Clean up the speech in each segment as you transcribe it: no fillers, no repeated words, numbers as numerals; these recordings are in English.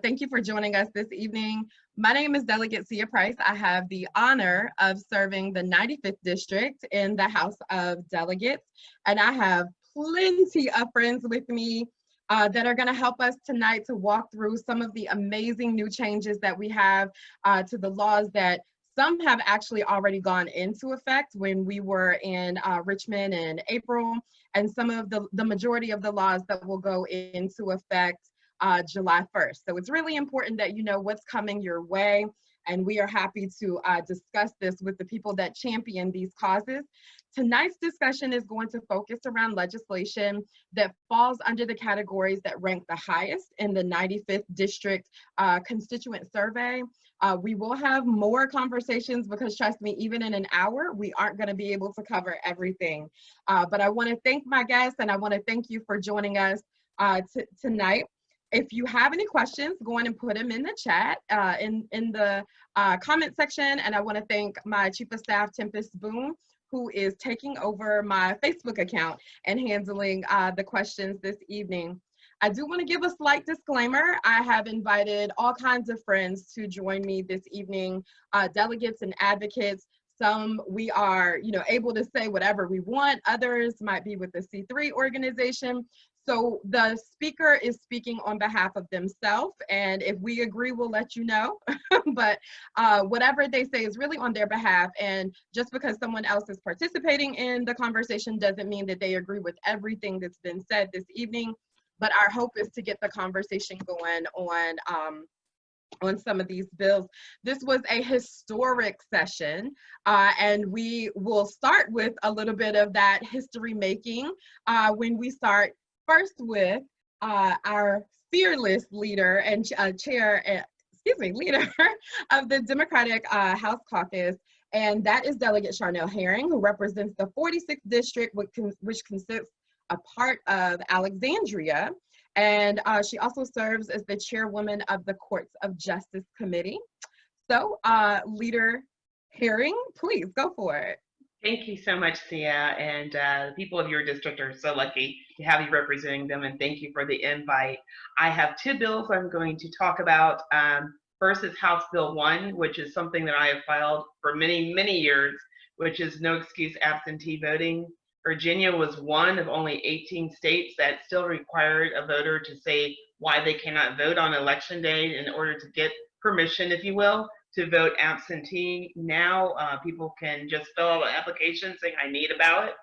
Thank you for joining us this evening. My name is Delegate Lee Carter. I have the honor of serving the 95th District in the House of Delegates, and I have plenty of friends with me that are going to help us tonight to walk through some of the amazing new changes that we have to the laws that some have actually already gone into effect when we were in Richmond in April, and some of the majority of the laws that will go into effect July 1st. So it's really important that you know what's coming your way, and we are happy to discuss this with the people that champion these causes. Tonight's discussion is going to focus around legislation that falls under the categories that rank the highest in the 95th District Constituent Survey. We will have more conversations because, trust me, even in an hour, we aren't going to be able to cover everything. But I want to thank my guests, and I want to thank you for joining us tonight. If you have any questions, go on and put them in the chat, in the comment section. And I want to thank my Chief of Staff, Tempest Boone, who is taking over my Facebook account and handling the questions this evening. I do want to give a slight disclaimer. I have invited all kinds of friends to join me this evening, delegates and advocates. Some we are, able to say whatever we want. Others might be with the C3 organization. So the speaker is speaking on behalf of themselves, and if we agree, we'll let you know. But whatever they say is really on their behalf, and just because someone else is participating in the conversation doesn't mean that they agree with everything that's been said this evening. But our hope is to get the conversation going on some of these bills. This was a historic session, and we will start with a little bit of that history making when we start first with our fearless leader and leader of the Democratic House Caucus, and that is Delegate Charnel Herring, who represents the 46th District, which consists a part of Alexandria. And she also serves as the chairwoman of the Courts of Justice Committee. So, Leader Herring, please go for it. Thank you so much, Sia, and the people of your district are so lucky to have you representing them, and thank you for the invite. I have two bills I'm going to talk about. First is House Bill 1, which is something that I have filed for many, many years, which is no excuse absentee voting. Virginia was one of only 18 states that still required a voter to say why they cannot vote on election day in order to get permission, if you will, to vote absentee. Now people can just fill out an application saying I need a ballot,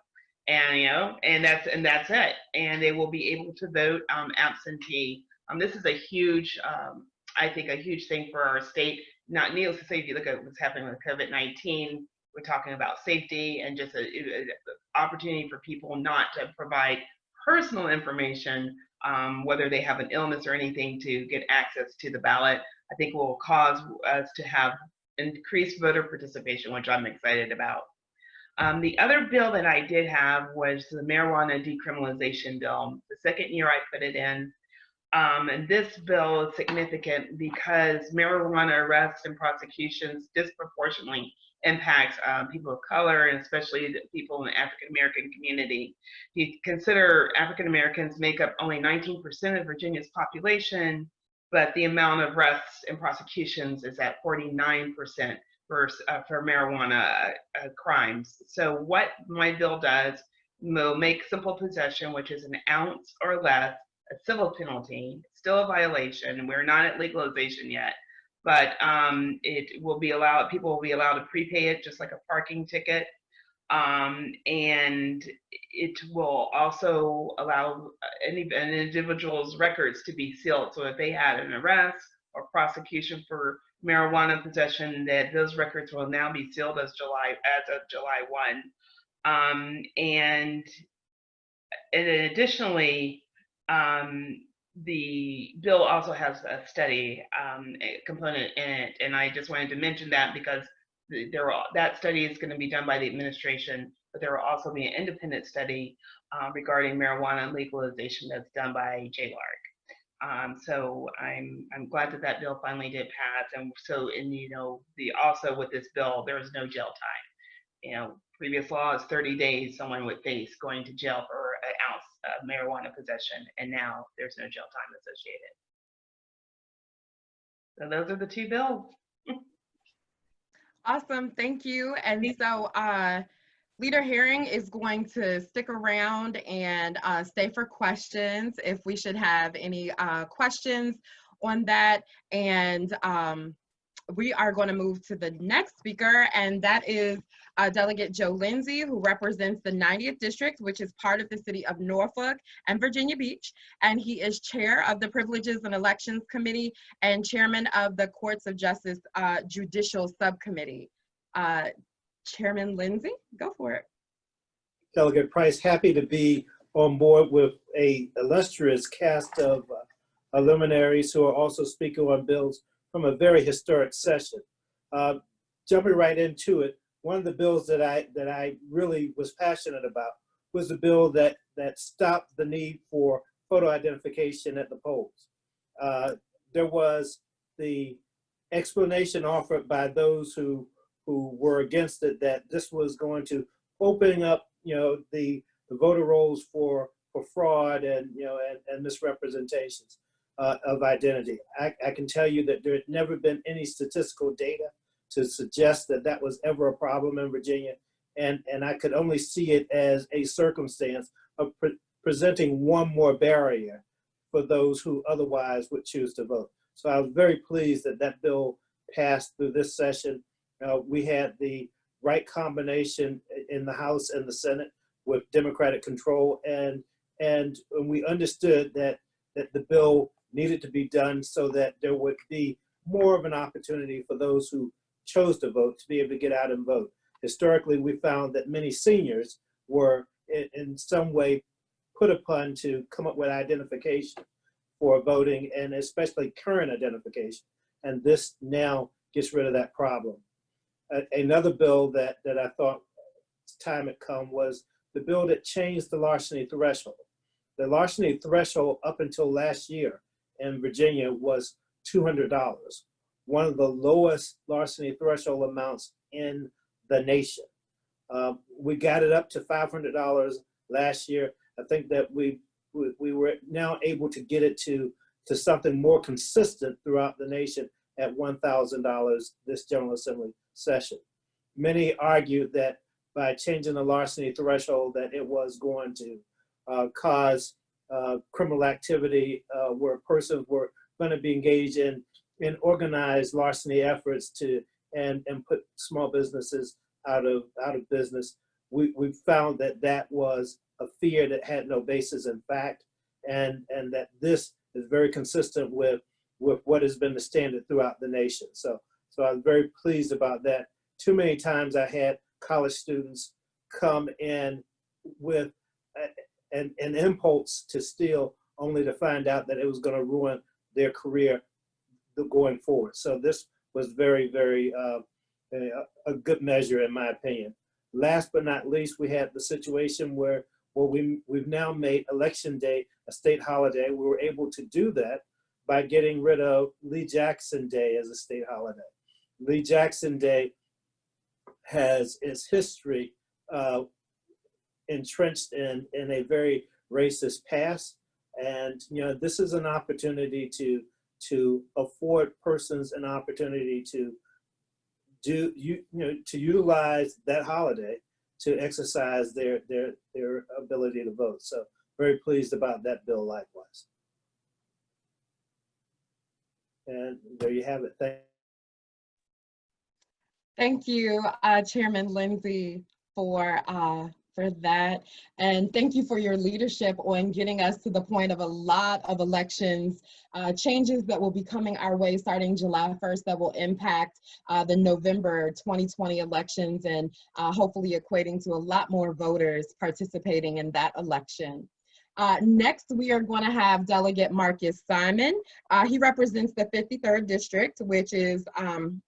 and that's it, and they will be able to vote absentee. This is a huge, I think, a huge thing for our state. Not needless to say, if you look at what's happening with COVID-19, we're talking about safety and just an opportunity for people not to provide personal information, whether they have an illness or anything, to get access to the ballot. I think will cause us to have increased voter participation, which I'm excited about. The other bill that I did have was the marijuana decriminalization bill. The second year I put it in. And this bill is significant because marijuana arrests and prosecutions disproportionately impacts people of color, and especially the people in the African American community. You consider African Americans make up only 19% of Virginia's population, but the amount of arrests and prosecutions is at 49% for marijuana crimes. So what my bill does will make simple possession, which is an ounce or less, a civil penalty, still a violation. We're not at legalization yet, but it will be allowed, people will be allowed to prepay it just like a parking ticket. And it will also allow an individual's records to be sealed. So if they had an arrest or prosecution for marijuana possession, that those records will now be sealed as of July 1. And additionally, the bill also has a study component in it, and I just wanted to mention that because that study is going to be done by the administration, but there will also be an independent study regarding marijuana legalization that's done by JLARC. So I'm glad that that bill finally did pass, and so also with this bill there is no jail time. Previous law is 30 days someone would face going to jail for an ounce of marijuana possession, and now there's no jail time associated. So those are the two bills. Awesome, thank you. And so Leader Herring is going to stick around and stay for questions if we should have any questions on that. And we are going to move to the next speaker, and that is Delegate Joe Lindsay, who represents the 90th District, which is part of the city of Norfolk and Virginia Beach. And he is chair of the Privileges and Elections Committee and chairman of the Courts of Justice Judicial Subcommittee. Chairman Lindsay, go for it. Delegate Price, happy to be on board with a illustrious cast of luminaries who are also speaking on bills from a very historic session. Jumping right into it, one of the bills that I really was passionate about was the bill that stopped the need for photo identification at the polls. There was the explanation offered by those who were against it that this was going to open up, the voter rolls for fraud and misrepresentations of identity. I can tell you that there had never been any statistical data to suggest that that was ever a problem in Virginia, and I could only see it as a circumstance of presenting one more barrier for those who otherwise would choose to vote. So I was very pleased that that bill passed through this session. We had the right combination in the House and the Senate with Democratic control, and we understood that the bill needed to be done so that there would be more of an opportunity for those who chose to vote to be able to get out and vote. Historically, we found that many seniors were in some way put upon to come up with identification for voting, and especially current identification. And this now gets rid of that problem. Another bill that I thought time had come was the bill that changed the larceny threshold. The larceny threshold up until last year in Virginia was $200, one of the lowest larceny threshold amounts in the nation. We got it up to $500 last year. I think that we were now able to get it to something more consistent throughout the nation at $1,000 this General Assembly session. Many argued that by changing the larceny threshold that it was going to cause criminal activity where persons were going to be engaged in organized larceny efforts and put small businesses out of business. We found that was a fear that had no basis in fact, and that this is very consistent with what has been the standard throughout the nation. So I was very pleased about that. Too many times I had college students come in with an impulse to steal only to find out that it was going to ruin their career going forward. So this was very, very a good measure in my opinion. Last but not least, we had the situation where we've now made Election Day a state holiday. We were able to do that by getting rid of Lee Jackson Day as a state holiday. Lee Jackson Day has its history entrenched in a very racist past, and this is an opportunity to afford persons an opportunity to utilize that holiday to exercise their ability to vote. So very pleased about that bill likewise. And there you have it. Thank you, Chairman Lindsay, for that. And thank you for your leadership on getting us to the point of a lot of elections, changes that will be coming our way starting July 1st that will impact the November 2020 elections, and hopefully equating to a lot more voters participating in that election. Next, we are going to have Delegate Marcus Simon. He represents the 53rd District, which is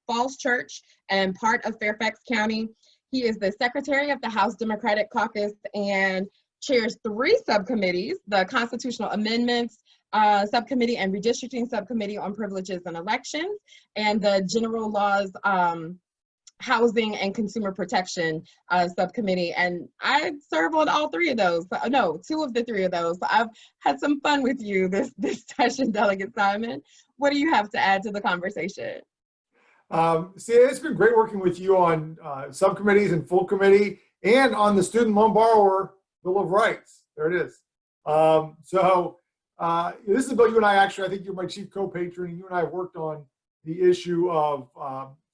Falls Church and part of Fairfax County. He is the Secretary of the House Democratic Caucus and chairs 3 subcommittees: the Constitutional Amendments Subcommittee and Redistricting Subcommittee on Privileges and Elections, and the General Laws Housing and Consumer Protection Subcommittee. And I serve on all 3 of those. No, 2 of the 3 of those. So I've had some fun with you this session, Delegate Simon. what do you have to add to the conversation? See, it's been great working with you on subcommittees and full committee and on the Student Loan Borrower Bill of Rights. There it is. This is a bill you and I actually, I think you're my chief co-patron, and you and I have worked on the issue of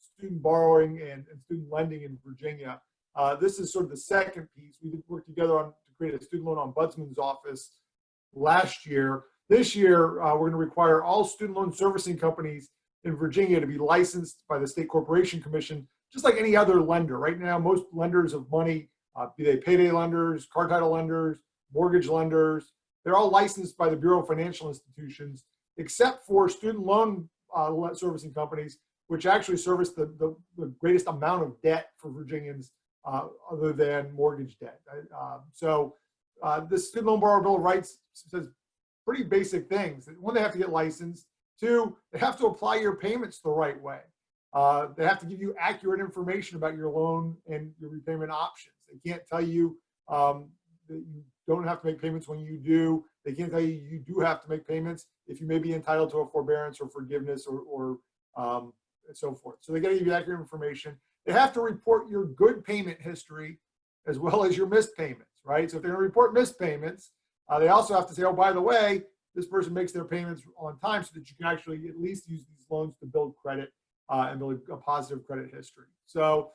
student borrowing and student lending in Virginia. This is sort of the second piece. We worked together to create a student loan ombudsman's office last year. This year, we're going to require all student loan servicing companies in Virginia to be licensed by the State Corporation Commission, just like any other lender. Right now, most lenders of money, be they payday lenders, car title lenders, mortgage lenders, they're all licensed by the Bureau of Financial Institutions, except for student loan servicing companies, which actually service the greatest amount of debt for Virginians other than mortgage debt. This Student Loan Borrower Bill of Rights says pretty basic things. One, they have to get licensed. Two, they have to apply your payments the right way. They have to give you accurate information about your loan and your repayment options. They can't tell you that you don't have to make payments when you do. They can't tell you you do have to make payments if you may be entitled to a forbearance or forgiveness or so forth. So they got to give you accurate information. They have to report your good payment history as well as your missed payments, right? So if they're going to report missed payments, they also have to say, oh, by the way, this person makes their payments on time so that you can actually at least use these loans to build credit and build a positive credit history. So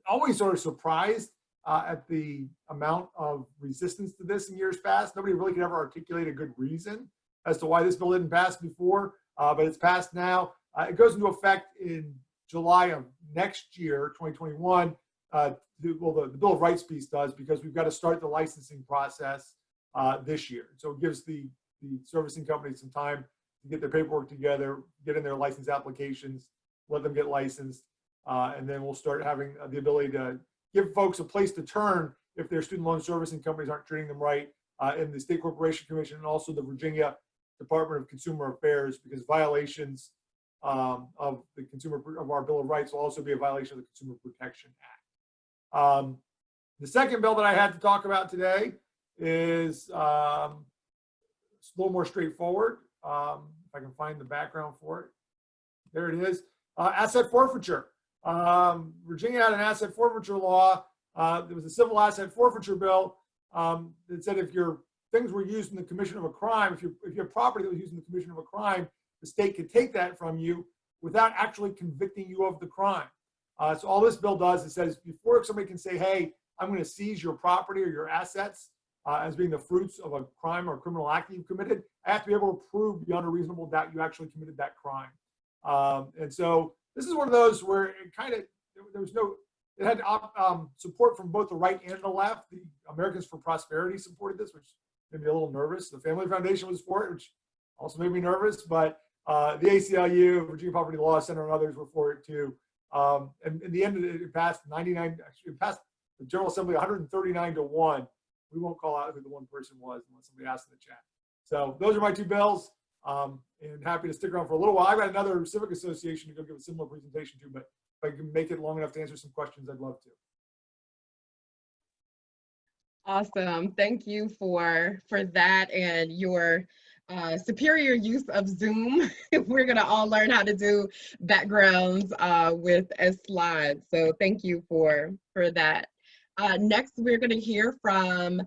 always sort of surprised at the amount of resistance to this in years past. Nobody really could ever articulate a good reason as to why this bill didn't pass before, but it's passed now. It goes into effect in July of next year, 2021. The Bill of Rights piece does, because we've got to start the licensing process this year. So it gives the servicing companies some time to get their paperwork together, get in their license applications, let them get licensed, and then we'll start having the ability to give folks a place to turn if their student loan servicing companies aren't treating them right in the State Corporation Commission and also the Virginia Department of Consumer Affairs, because violations of our Bill of Rights will also be a violation of the Consumer Protection Act. The second bill that I had to talk about today is a little more straightforward. If I can find the background for it. There it is. Asset forfeiture. Virginia had an asset forfeiture law. There was a civil asset forfeiture bill that said if your things were used in the commission of a crime, if your property that was used in the commission of a crime, the state could take that from you without actually convicting you of the crime. So all this bill does, it says before somebody can say, hey, I'm going to seize your property or your assets as being the fruits of a crime or criminal act that you've committed, I have to be able to prove beyond a reasonable doubt you actually committed that crime. And so this is one of those where it kind of, it had support from both the right and the left. The Americans for Prosperity supported this, which made me a little nervous. The Family Foundation was for it, which also made me nervous, but the ACLU, Virginia Poverty Law Center, and others were for it too. And in the end, it passed 99, actually it passed the General Assembly 139-1. We won't call out who the one person was unless somebody asks in the chat. So those are my two bills, and happy to stick around for a little while. I've got another civic association to go give a similar presentation to, but if I can make it long enough to answer some questions, I'd love to. Awesome. Thank you for that and your superior use of Zoom. We're going to all learn how to do backgrounds with slides. So thank you for that. Next, we're going to hear from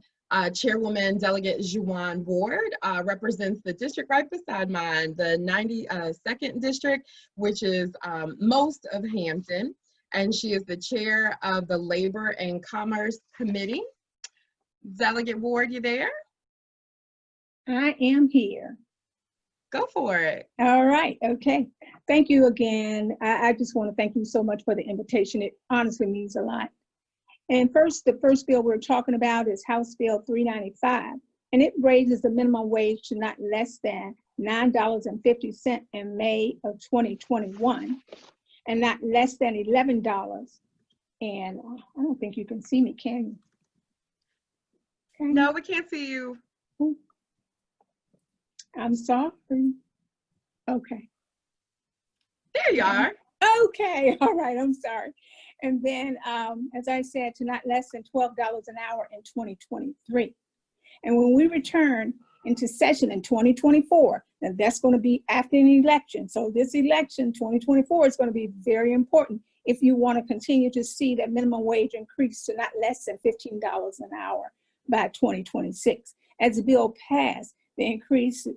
Chairwoman Delegate Juwan Ward, represents the district right beside mine, the 92nd district, which is most of Hampton, and she is the chair of the Labor and Commerce Committee. Delegate Ward, you there? I am here. Go for it. All right. Okay. Thank you again. I just want to thank you so much for the invitation. It honestly means a lot. And the first bill we're talking about is House Bill 395, and it raises the minimum wage to not less than $9.50 in May of 2021, and not less than $11. And I don't think you can see me, can you? Okay. No, we can't see you. I'm sorry. Okay. There you are. Okay. All right. I'm sorry. And then, as I said, to not less than $12 an hour in 2023. And when we return, into session in 2024. And that's going to be after an election. So this election, 2024, is going to be very important if you want to continue to see that minimum wage increase to not less than $15 an hour by 2026. As the bill passed, the increase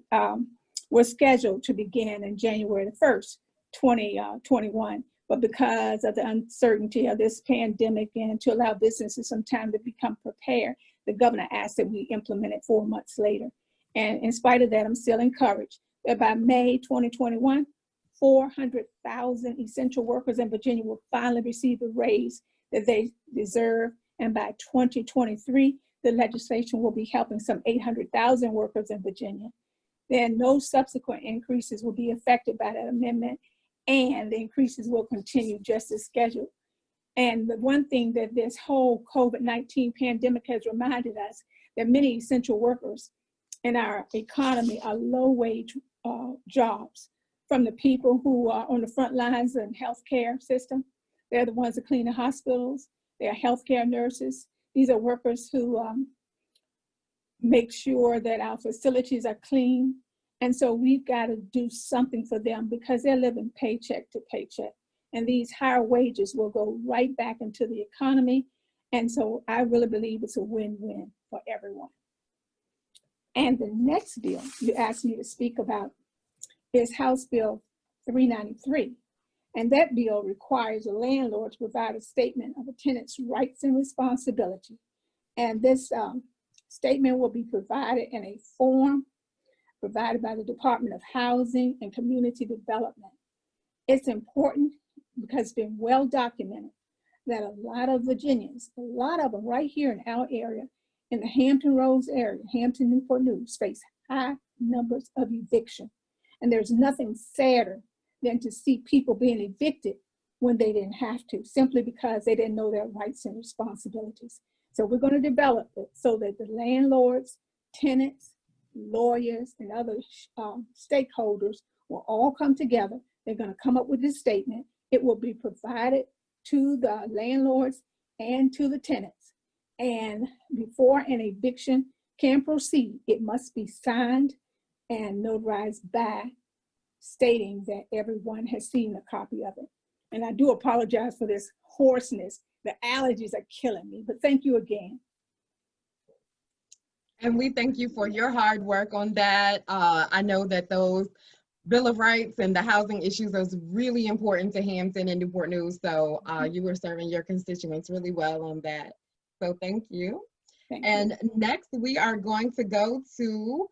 was scheduled to begin in January the 1st, 2021. But because of the uncertainty of this pandemic and to allow businesses some time to become prepared, the governor asked that we implement it 4 months later. And in spite of that, I'm still encouraged that by May 2021, 400,000 essential workers in Virginia will finally receive the raise that they deserve. And by 2023, the legislation will be helping some 800,000 workers in Virginia. Then no subsequent increases will be affected by that amendment, and the increases will continue just as scheduled. And the one thing that this whole COVID-19 pandemic has reminded us, that many essential workers in our economy are low-wage jobs, from the people who are on the front lines in healthcare system. They're the ones that clean the hospitals. They're healthcare nurses. These are workers who make sure that our facilities are clean. And so we've got to do something for them because they're living paycheck to paycheck. And these higher wages will go right back into the economy. And so I really believe it's a win-win for everyone. And the next bill you asked me to speak about is House Bill 393. And that bill requires a landlord to provide a statement of a tenant's rights and responsibility. And this statement will be provided in a form provided by the Department of Housing and Community Development. It's important because it's been well documented that a lot of Virginians, a lot of them right here in our area, in the Hampton Roads area, Hampton, Newport News, face high numbers of eviction. And there's nothing sadder than to see people being evicted when they didn't have to, simply because they didn't know their rights and responsibilities. So we're going to develop it so that the landlords, tenants, lawyers, and other stakeholders will all come together. They're going to come up with this statement. It will be provided to the landlords and to the tenants. And before an eviction can proceed, it must be signed and notarized by, stating that everyone has seen a copy of it. And I do apologize for this hoarseness. The allergies are killing me, but thank you again. And we thank you for your hard work on that. I know that those Bill of Rights and the housing issues is really important to Hampton and Newport News. So you were serving your constituents really well on that. So thank you. And next we are going to go to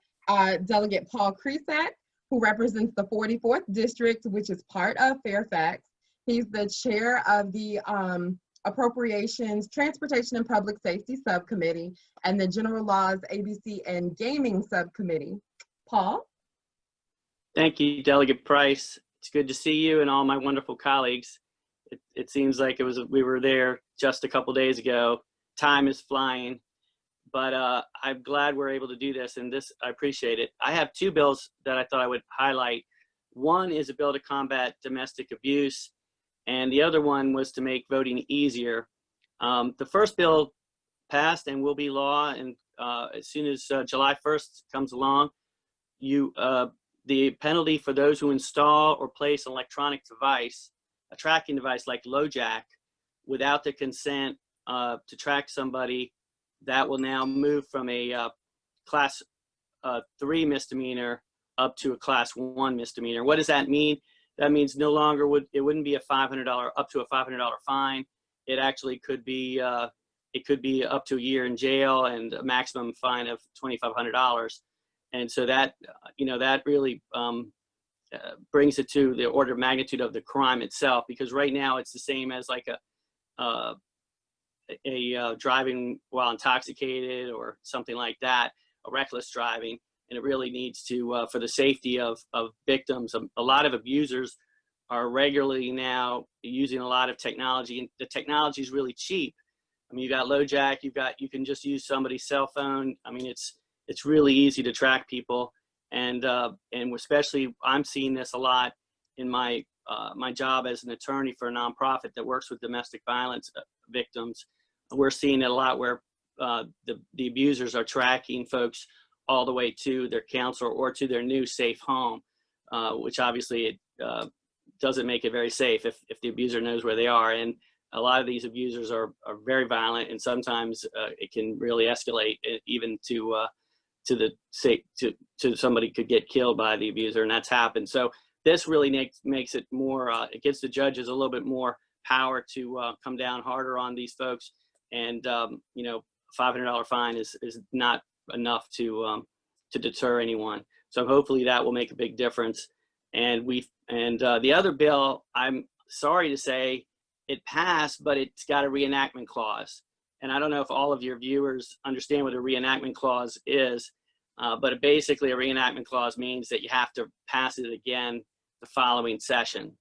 Delegate Paul Cresack, who represents the 44th District, which is part of Fairfax. He's the chair of the Appropriations, Transportation and Public Safety Subcommittee and the General Laws, ABC, and Gaming Subcommittee. Paul? Thank you, Delegate Price. It's good to see you and all my wonderful colleagues. It seems like we were there just a couple days ago. Time is flying, but I'm glad we're able to do this, and I appreciate it. I have two bills that I thought I would highlight. One is a bill to combat domestic abuse, and the other one was to make voting easier. The first bill passed and will be law, and as soon as July 1st comes along, the penalty for those who install or place an electronic device, a tracking device like LoJack, without the consent to track somebody, that will now move from a class 3 misdemeanor up to a class 1 misdemeanor. What does that mean? That means no longer it wouldn't be a $500 up to a $500 fine. It actually could be up to a year in jail and a maximum fine of $2,500. And so that that really brings it to the order of magnitude of the crime itself, because right now it's the same as like a driving while intoxicated or something like that, a reckless driving. And it really needs to, for the safety of victims, a lot of abusers are regularly now using a lot of technology, and the technology is really cheap. I mean, you got LoJack, you can just use somebody's cell phone. I mean, it's really easy to track people, and especially I'm seeing this a lot in my job as an attorney for a nonprofit that works with domestic violence victims. We're seeing it a lot where the abusers are tracking folks all the way to their counselor or to their new safe home, which obviously it doesn't make it very safe if the abuser knows where they are. And a lot of these abusers are very violent, and sometimes it can really escalate even to somebody could get killed by the abuser, and that's happened. So this really makes it more, it gives the judges a little bit more power to come down harder on these folks. And you know, $500 fine is not enough to deter anyone. So hopefully that will make a big difference. And the other bill, I'm sorry to say, it passed, but it's got a reenactment clause. And I don't know if all of your viewers understand what a reenactment clause is, but basically a reenactment clause means that you have to pass it again the following session.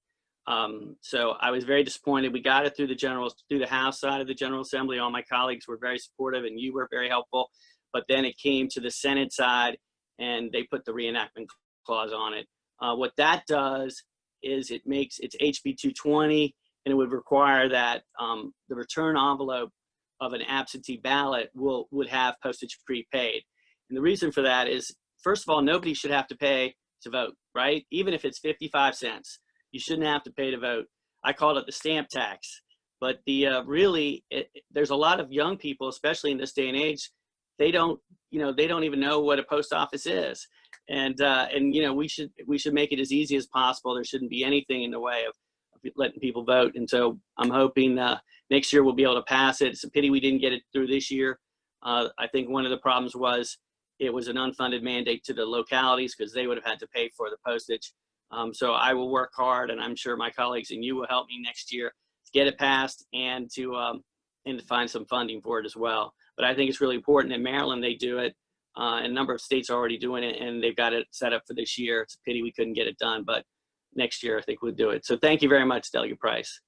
So I was very disappointed. We got it through the House side of the General Assembly. All my colleagues were very supportive, and you were very helpful. But then it came to the Senate side, and they put the reenactment clause on it. What that does is it's HB 220, and it would require that the return envelope of an absentee ballot would have postage prepaid. And the reason for that is, first of all, nobody should have to pay to vote, right? Even if it's 55 cents, you shouldn't have to pay to vote. I call it the stamp tax. But there's a lot of young people, especially in this day and age, they don't even know what a post office is. And you know, we should make it as easy as possible. There shouldn't be anything in the way of letting people vote. And so I'm hoping next year we'll be able to pass it. It's a pity we didn't get it through this year. I think one of the problems was it was an unfunded mandate to the localities because they would have had to pay for the postage. So I will work hard, and I'm sure my colleagues and you will help me next year to get it passed and to find some funding for it as well. But I think it's really important. In Maryland, they do it. And a number of states are already doing it, and they've got it set up for this year. It's a pity we couldn't get it done, but next year I think we'll do it. So thank you very much, Delegate Price.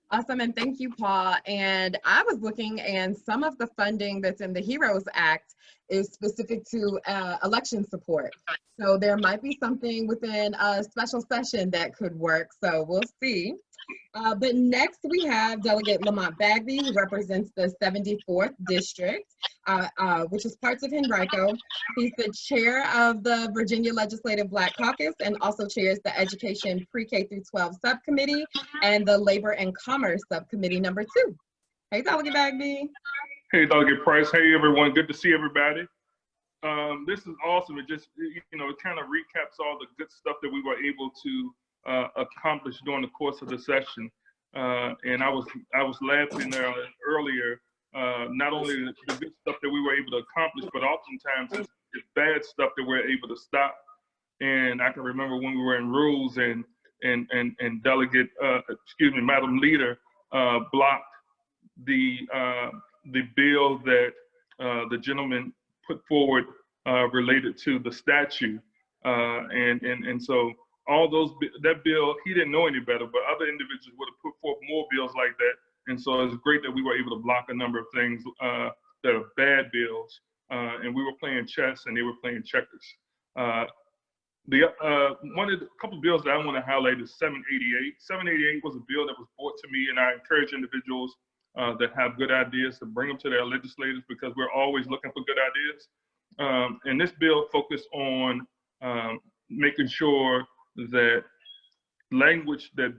Awesome, and thank you, Paul. And I was looking, and some of the funding that's in the HEROES Act is specific to election support. So there might be something within a special session that could work, so we'll see. But next we have Delegate Lamont Bagby, who represents the 74th District, which is parts of Henrico. He's the chair of the Virginia Legislative Black Caucus and also chairs the Education Pre-K through 12 Subcommittee and the Labor and Commerce Subcommittee number 2. Hey, Delegate Bagby. Hey, Delegate Price. Hey, everyone. Good to see everybody. This is awesome. It just, it kind of recaps all the good stuff that we were able to accomplish during the course of the session. And I was laughing earlier, not only the good stuff that we were able to accomplish, but oftentimes it's bad stuff that we're able to stop. And I can remember when we were in rules and Delegate, Madam Leader blocked the bill that the gentleman put forward related to the statute, and so all that bill, he didn't know any better, but other individuals would have put forth more bills like that. And so it's great that we were able to block a number of things that are bad bills, and we were playing chess and they were playing checkers. A couple of bills that I want to highlight is 788. 788 was a bill that was brought to me, and I encourage individuals that have good ideas to bring them to their legislators, because we're always looking for good ideas. And this bill focused on making sure that language that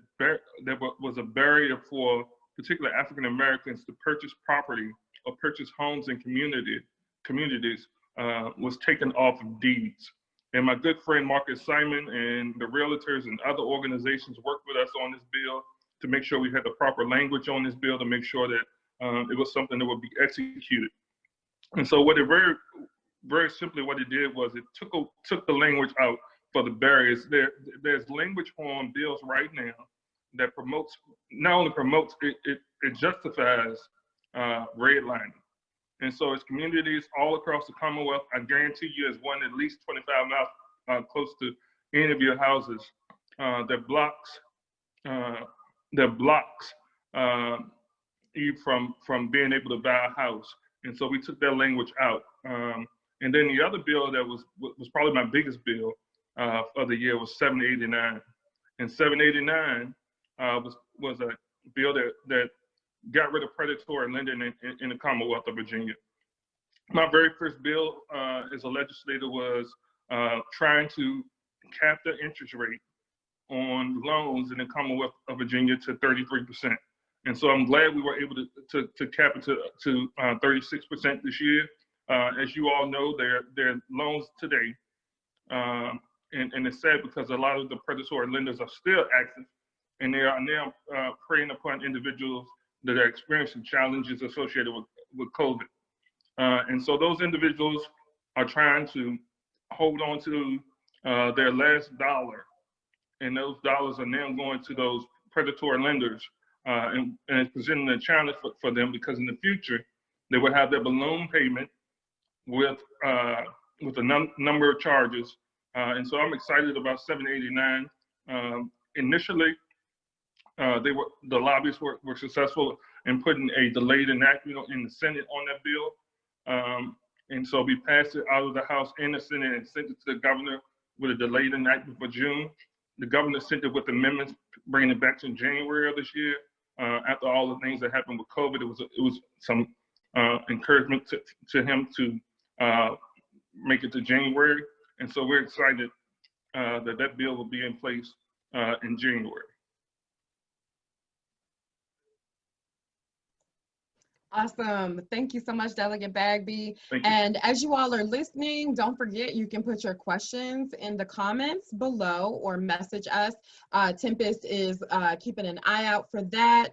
was a barrier for particularly African Americans to purchase property or purchase homes in communities was taken off of deeds. And my good friend Marcus Simon and the realtors and other organizations worked with us on this bill to make sure we had the proper language on this bill to make sure that it was something that would be executed. And so what it very simply what it did was it took the language out for the barriers. There's language on bills right now that not only promotes, it justifies redlining. And so it's communities all across the Commonwealth. I guarantee you there's one at least 25 miles close to any of your houses that blocks you from being able to buy a house. And so we took that language out. And then the other bill that was probably my biggest bill of the year was 789. And 789 was a bill that got rid of predatory lending in the Commonwealth of Virginia. My very first bill as a legislator was trying to cap the interest rate on loans in the Commonwealth of Virginia to 33%. And so I'm glad we were able to cap it to 36% this year. As you all know, there are loans today, and it's sad because a lot of the predatory lenders are still active, and they are now preying upon individuals that are experiencing challenges associated with COVID. And so those individuals are trying to hold on to their last dollar, and those dollars are now going to those predatory lenders, and it's presenting a challenge for them, because in the future they will have their balloon payment with a number of charges, and so I'm excited about 789. Initially, the lobbyists were successful in putting a delayed enactment in the Senate on that bill, and so we passed it out of the House and the Senate and sent it to the governor with a delayed enactment for June. The governor sent it with amendments, bringing it back to January of this year. After all the things that happened with COVID, it was some encouragement to him to make it to January, and so we're excited that bill will be in place in January. Awesome. Thank you so much, Delegate Bagby. And as you all are listening, don't forget you can put your questions in the comments below or message us. Tempest is keeping an eye out for that.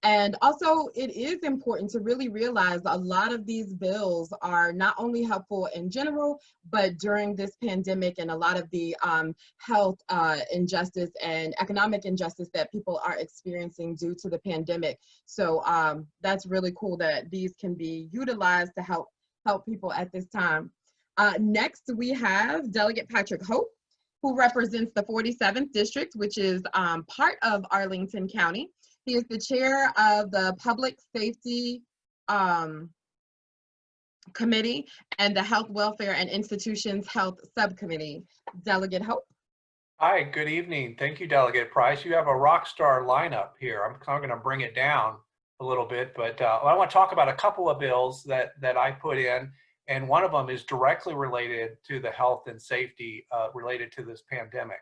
And also, it is important to really realize a lot of these bills are not only helpful in general, but during this pandemic and a lot of the health injustice and economic injustice that people are experiencing due to the pandemic. So that's really cool that these can be utilized to help people at this time. Next, we have Delegate Patrick Hope, who represents the 47th District, which is part of Arlington County. He is the chair of the Public Safety Committee and the Health, Welfare, and Institutions Health Subcommittee. Delegate Hope. Hi, good evening. Thank you, Delegate Price. You have a rock star lineup here. I'm going to bring it down a little bit, but I want to talk about a couple of bills that I put in, and one of them is directly related to the health and safety related to this pandemic.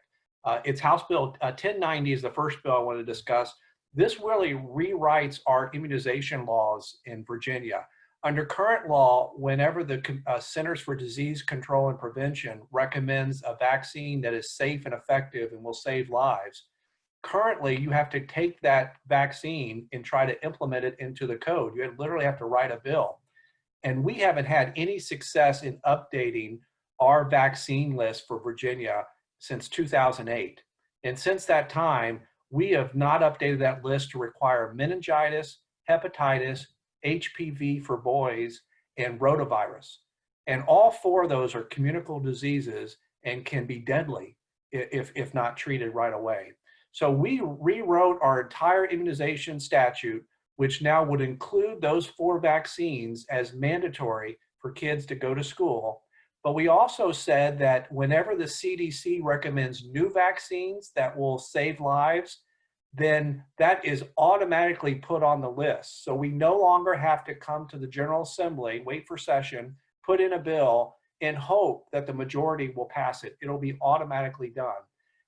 It's House Bill 1090 is the first bill I want to discuss. This really rewrites our immunization laws in Virginia. Under current law, whenever the Centers for Disease Control and Prevention recommends a vaccine that is safe and effective and will save lives, currently you have to take that vaccine and try to implement it into the code. You literally have to write a bill. And we haven't had any success in updating our vaccine list for Virginia since 2008. And since that time, we have not updated that list to require meningitis, hepatitis, HPV for boys, and rotavirus. And all four of those are communicable diseases and can be deadly if not treated right away. So we rewrote our entire immunization statute, which now would include those four vaccines as mandatory for kids to go to school. But we also said that whenever the CDC recommends new vaccines that will save lives, then that is automatically put on the list. So we no longer have to come to the General Assembly, wait for session, put in a bill, and hope that the majority will pass it. It'll be automatically done.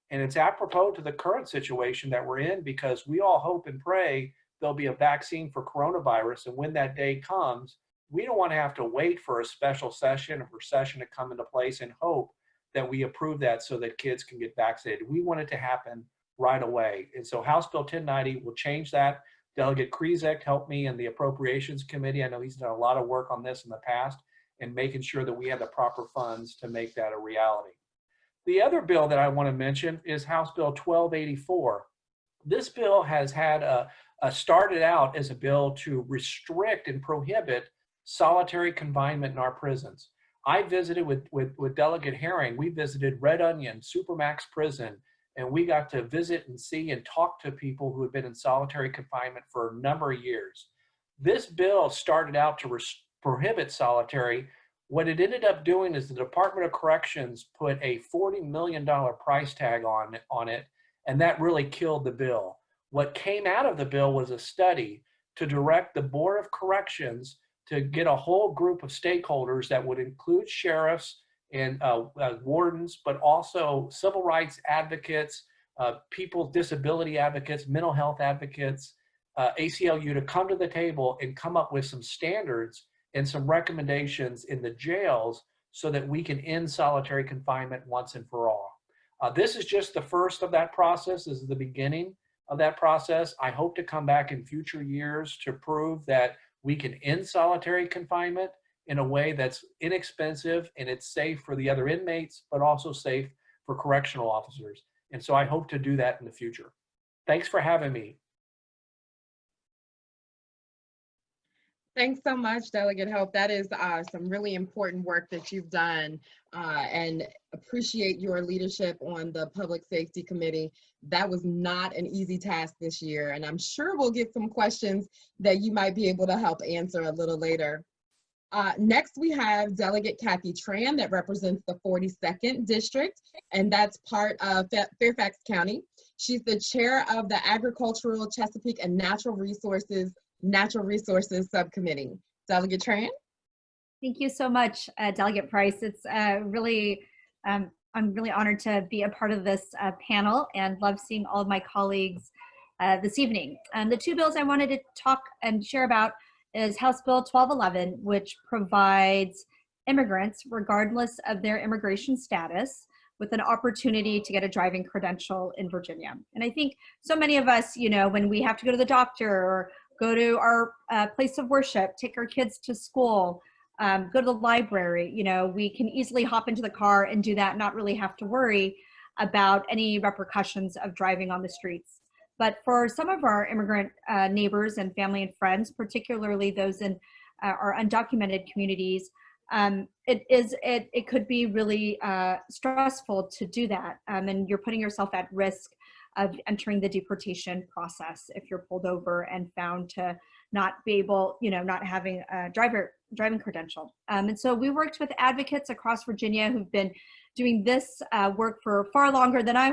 And it's apropos to the current situation that we're in, because we all hope and pray there'll be a vaccine for coronavirus. And when that day comes, we don't want to have to wait for a special session or for session to come into place and hope that we approve that so that kids can get vaccinated. We want it to happen right away. And so House Bill 1090 will change that. Delegate Krizek helped me in the Appropriations Committee. I know he's done a lot of work on this in the past and making sure that we have the proper funds to make that a reality. The other bill that I want to mention is House Bill 1284. This bill has had started out as a bill to restrict and prohibit solitary confinement in our prisons. I visited with Delegate Herring. We visited Red Onion, Supermax Prison, and we got to visit and see and talk to people who had been in solitary confinement for a number of years. This bill started out to prohibit solitary. What it ended up doing is the Department of Corrections put a $40 million price tag on it, and that really killed the bill. What came out of the bill was a study to direct the Board of Corrections to get a whole group of stakeholders that would include sheriffs and wardens, but also civil rights advocates, people, disability advocates, mental health advocates, ACLU, to come to the table and come up with some standards and some recommendations in the jails so that we can end solitary confinement once and for all. This is just the first of that process. This is the beginning of that process. I hope to come back in future years to prove that we can end solitary confinement in a way that's inexpensive and it's safe for the other inmates, but also safe for correctional officers. And so I hope to do that in the future. Thanks for having me. Thanks so much, Delegate Hope. That is some really important work that you've done, and appreciate your leadership on the Public Safety Committee. That was not an easy task this year, and I'm sure we'll get some questions that you might be able to help answer a little later. Next, we have Delegate Kathy Tran that represents the 42nd District, and that's part of Fairfax County. She's the chair of the Agricultural, Chesapeake, and Natural Resources Subcommittee. Delegate Tran? Thank you so much, Delegate Price. It's really, I'm really honored to be a part of this panel and love seeing all of my colleagues this evening. The two bills I wanted to talk and share about is House Bill 1211, which provides immigrants, regardless of their immigration status, with an opportunity to get a driving credential in Virginia. And I think so many of us, you know, when we have to go to the doctor or go to our place of worship, take our kids to school, go to the library, you know, we can easily hop into the car and do that, not really have to worry about any repercussions of driving on the streets. But for some of our immigrant neighbors and family and friends, particularly those in our undocumented communities, it could be really stressful to do that. And you're putting yourself at risk of entering the deportation process if you're pulled over and found to not be able, you know, not having a driving credential. And so we worked with advocates across Virginia who've been doing this work for far longer than I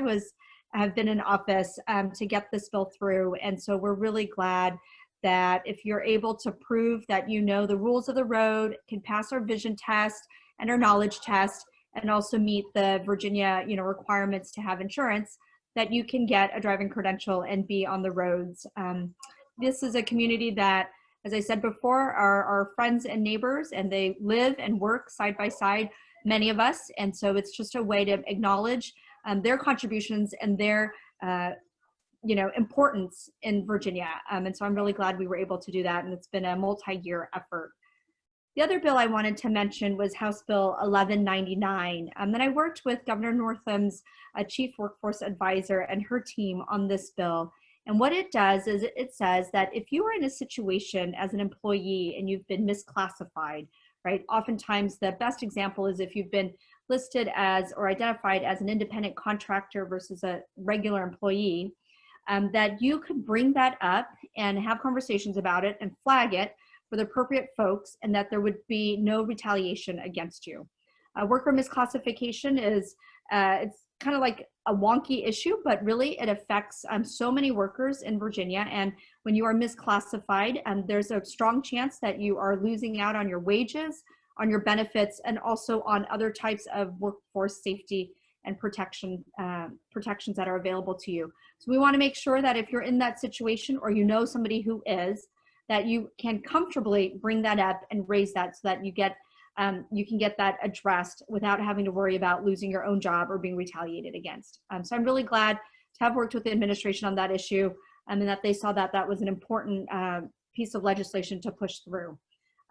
have been in office to get this bill through. And so we're really glad that if you're able to prove that you know the rules of the road, can pass our vision test and our knowledge test, and also meet the Virginia, you know, requirements to have insurance, that you can get a driving credential and be on the roads. This is a community that, as I said before, are our friends and neighbors, and they live and work side by side, many of us. And so it's just a way to acknowledge their contributions and their you know, importance in Virginia. And so I'm really glad we were able to do that, and it's been a multi-year effort. The other bill I wanted to mention was House Bill 1199. And I worked with Governor Northam's Chief Workforce Advisor and her team on this bill. And what it does is it says that if you are in a situation as an employee and you've been misclassified, right? Oftentimes the best example is if you've been listed as or identified as an independent contractor versus a regular employee, that you could bring that up and have conversations about it and flag it for the appropriate folks, and that there would be no retaliation against you. Worker misclassification is, it's kind of like a wonky issue, but really it affects so many workers in Virginia. And when you are misclassified, there's a strong chance that you are losing out on your wages, on your benefits, and also on other types of workforce safety and protections that are available to you. So we want to make sure that if you're in that situation, or you know somebody who is, that you can comfortably bring that up and raise that, so that you get you can get that addressed without having to worry about losing your own job or being retaliated against. So I'm really glad to have worked with the administration on that issue, and that they saw that that was an important piece of legislation to push through.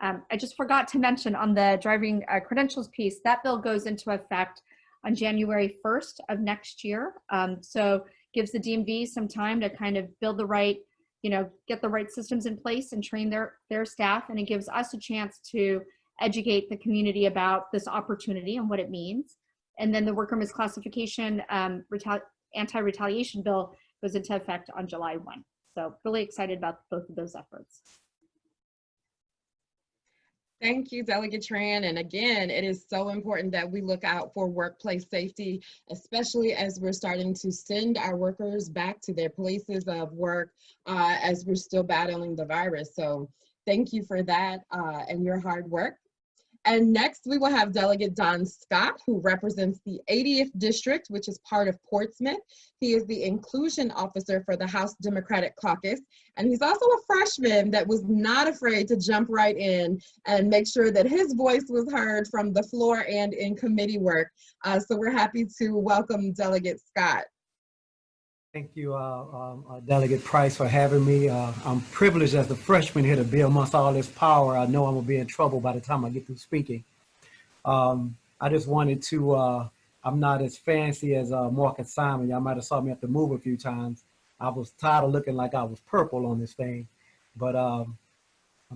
I just forgot to mention on the driving credentials piece, that bill goes into effect on January 1st of next year. So gives the DMV some time to kind of build the right, you know, get the right systems in place and train their staff. And it gives us a chance to educate the community about this opportunity and what it means. And then the worker misclassification anti-retaliation bill goes into effect on July 1. So really excited about both of those efforts. Thank you, Delegate Tran. And again, it is so important that we look out for workplace safety, especially as we're starting to send our workers back to their places of work as we're still battling the virus. So Thank you for that and your hard work. And next, we will have Delegate Don Scott, who represents the 80th District, which is part of Portsmouth. He is the Inclusion Officer for the House Democratic Caucus, and he's also a freshman that was not afraid to jump right in and make sure that his voice was heard from the floor and in committee work. So we're happy to welcome Delegate Scott. Thank you, Delegate Price, for having me. I'm privileged as a freshman here to be amongst all this power. I know I'm gonna be in trouble by the time I get through speaking. I just wanted to, I'm not as fancy as Marcus Simon. Y'all might have saw me have to move a few times. I was tired of looking like I was purple on this thing, but I'm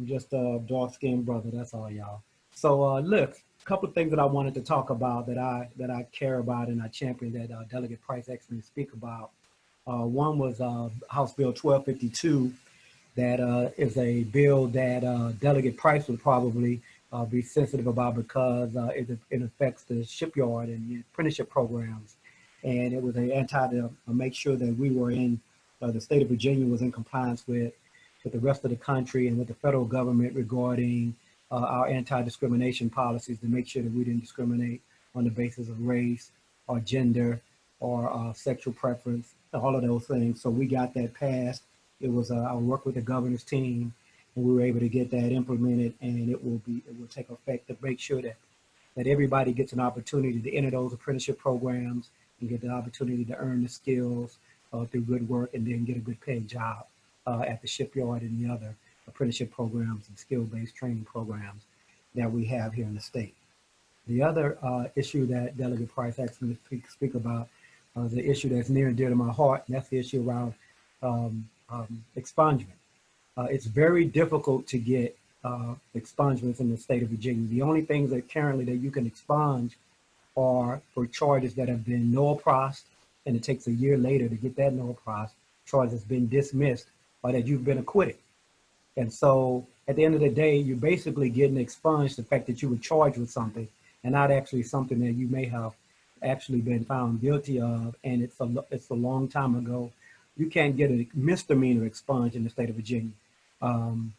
just a dark-skinned brother, that's all, y'all. So look, a couple of things that I wanted to talk about that I care about and I champion that Delegate Price asked me to speak about. One was House Bill 1252, that is a bill that Delegate Price would probably be sensitive about because it affects the shipyard and the apprenticeship programs. And it was an to make sure that we were in, the state of Virginia was in compliance with the rest of the country and with the federal government regarding our anti-discrimination policies to make sure that we didn't discriminate on the basis of race or gender or sexual preference, all of those things. So we got that passed. It was, I worked with the governor's team and we were able to get that implemented, and it will take effect to make sure that everybody gets an opportunity to enter those apprenticeship programs and get the opportunity to earn the skills through good work and then get a good paid job at the shipyard and the other apprenticeship programs and skill-based training programs that we have here in the state. The other issue that Delegate Price asked me to speak about the issue that's near and dear to my heart, and that's the issue around expungement. It's very difficult to get expungements in the state of Virginia. The only things that currently that you can expunge are for charges that have been nolle prossed, and it takes a year later to get that nolle prossed charge that's been dismissed or that you've been acquitted. And so at the end of the day, you're basically getting expunged the fact that you were charged with something and not actually something that you may have actually been found guilty of, and it's a long time ago. You can't get a misdemeanor expunged in the state of Virginia, no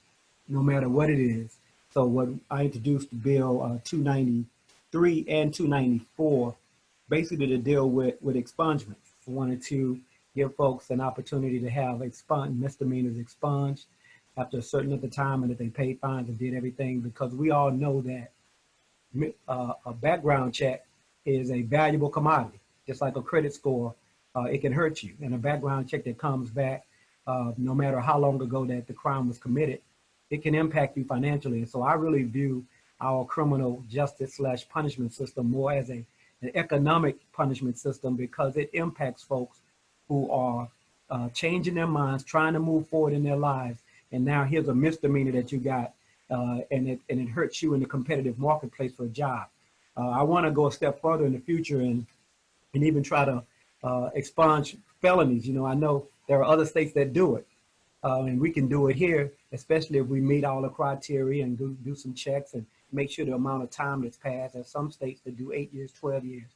matter what it is. So what I introduced the bill 293 and 294, basically to deal with expungement. I wanted to give folks an opportunity to have misdemeanors expunged after a certain amount of time, and that they paid fines and did everything, because we all know that a background check is a valuable commodity, just like a credit score. It can hurt you, and a background check that comes back, no matter how long ago that the crime was committed, it can impact you financially. And so I really view our criminal justice / punishment system more as an economic punishment system, because it impacts folks who are changing their minds, trying to move forward in their lives. And now here's a misdemeanor that you got, and it hurts you in the competitive marketplace for a job. I want to go a step further in the future and even try to expunge felonies. You know, I know there are other states that do it, and we can do it here, especially if we meet all the criteria and do some checks and make sure the amount of time that's passed. There's some states that do 8 years, 12 years,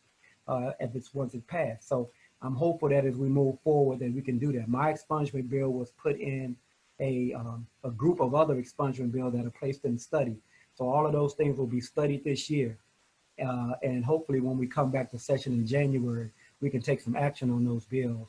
if it's once it passed. So I'm hopeful that as we move forward that we can do that. My expungement bill was put in a group of other expungement bills that are placed in study. So all of those things will be studied this year. And hopefully when we come back to session in January, we can take some action on those bills.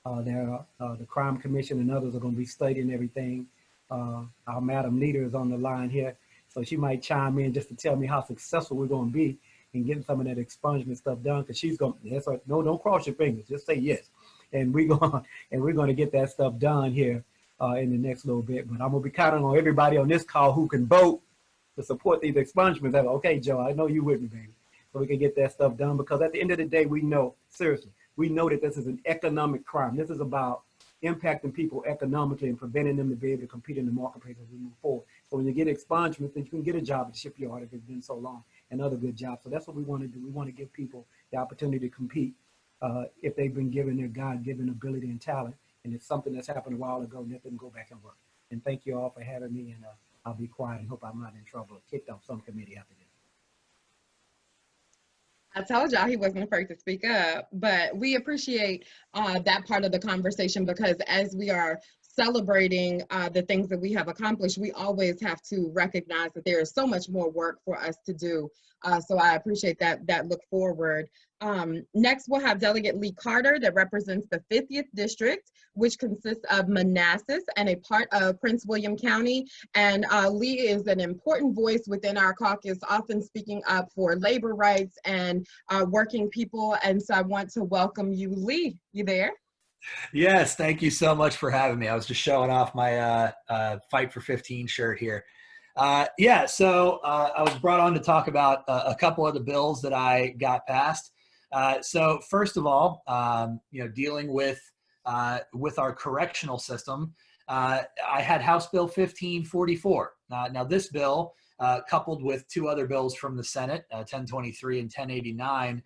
The Crime Commission and others are going to be studying everything. Our Madam Leader is on the line here, so she might chime in just to tell me how successful we're going to be in getting some of that expungement stuff done, because she's going to, no, don't cross your fingers, just say yes. And we're going to get that stuff done here in the next little bit. But I'm going to be counting on everybody on this call who can vote to support these expungements. Okay, Joe, I know you with me, baby. So we can get that stuff done, because at the end of the day, we know, seriously, we know that this is an economic crime. This is about impacting people economically and preventing them to be able to compete in the marketplace as we move forward. So when you get expungements, then you can get a job at the shipyard if it's been so long, and other good jobs. So that's what we want to do. We want to give people the opportunity to compete if they've been given their God-given ability and talent, and it's something that's happened a while ago, let them go back and work. And thank you all for having me, and I'll be quiet and hope I'm not in trouble or kicked off some committee after this. I told y'all he wasn't afraid to speak up, but we appreciate that part of the conversation, because as we are celebrating the things that we have accomplished, we always have to recognize that there is so much more work for us to do. So I appreciate that look forward. Next, we'll have Delegate Lee Carter that represents the 50th District, which consists of Manassas and a part of Prince William County. And Lee is an important voice within our caucus, often speaking up for labor rights and working people. And so I want to welcome you, Lee. You there? Yes, thank you so much for having me. I was just showing off my Fight for 15 shirt here. Yeah, so I was brought on to talk about a couple of the bills that I got passed. So first of all, dealing with our correctional system, I had House Bill 1544. Now this bill, coupled with two other bills from the Senate, 1023 and 1089,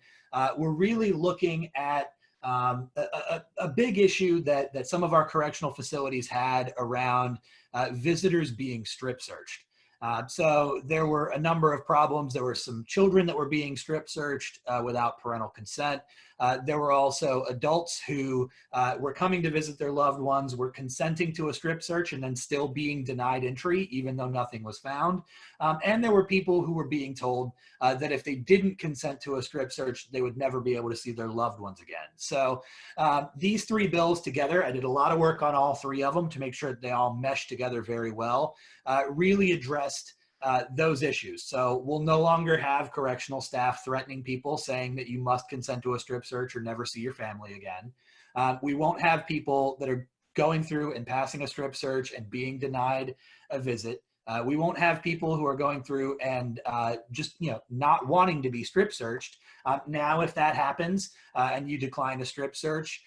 we're really looking at a big issue that some of our correctional facilities had around visitors being strip searched. So there were a number of problems. There were some children that were being strip searched without parental consent. There were also adults who were coming to visit their loved ones, were consenting to a strip search and then still being denied entry, even though nothing was found. And there were people who were being told that if they didn't consent to a strip search, they would never be able to see their loved ones again. So these three bills together, I did a lot of work on all three of them to make sure that they all mesh together very well, really addressed those issues. So we'll no longer have correctional staff threatening people saying that you must consent to a strip search or never see your family again. We won't have people that are going through and passing a strip search and being denied a visit. We won't have people who are going through and just not wanting to be strip searched. Now, if that happens and you decline a strip search,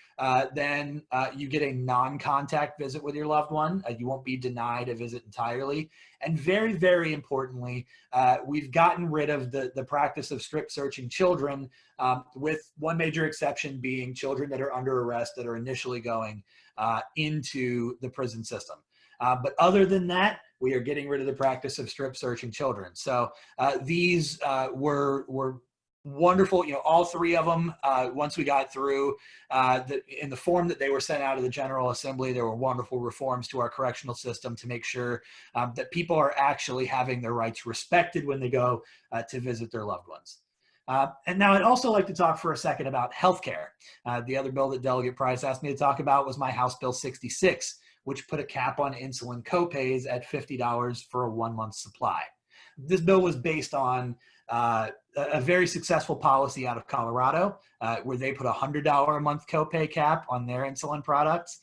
then you get a non-contact visit with your loved one. You won't be denied a visit entirely. And very, very importantly, we've gotten rid of the practice of strip searching children, with one major exception being children that are under arrest that are initially going into the prison system. But other than that, we are getting rid of the practice of strip searching children. So these were wonderful. All three of them, once we got through in the form that they were sent out of the General Assembly, there were wonderful reforms to our correctional system to make sure that people are actually having their rights respected when they go to visit their loved ones. And now I'd also like to talk for a second about healthcare. The other bill that Delegate Price asked me to talk about was my House Bill 66, which put a cap on insulin copays at $50 for a 1-month supply. This bill was based on a very successful policy out of Colorado, where they put a $100 a month copay cap on their insulin products.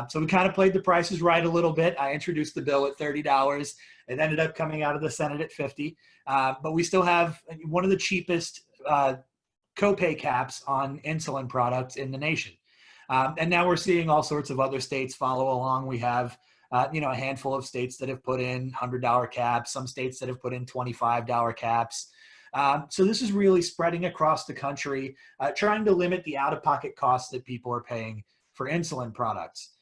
So we kind of played the prices right a little bit. I introduced the bill at $30. It ended up coming out of the Senate at $50. But we still have one of the cheapest copay caps on insulin products in the nation. And now we're seeing all sorts of other states follow along. We have a handful of states that have put in $100 caps, some states that have put in $25 caps. So this is really spreading across the country, trying to limit the out-of-pocket costs that people are paying for insulin products.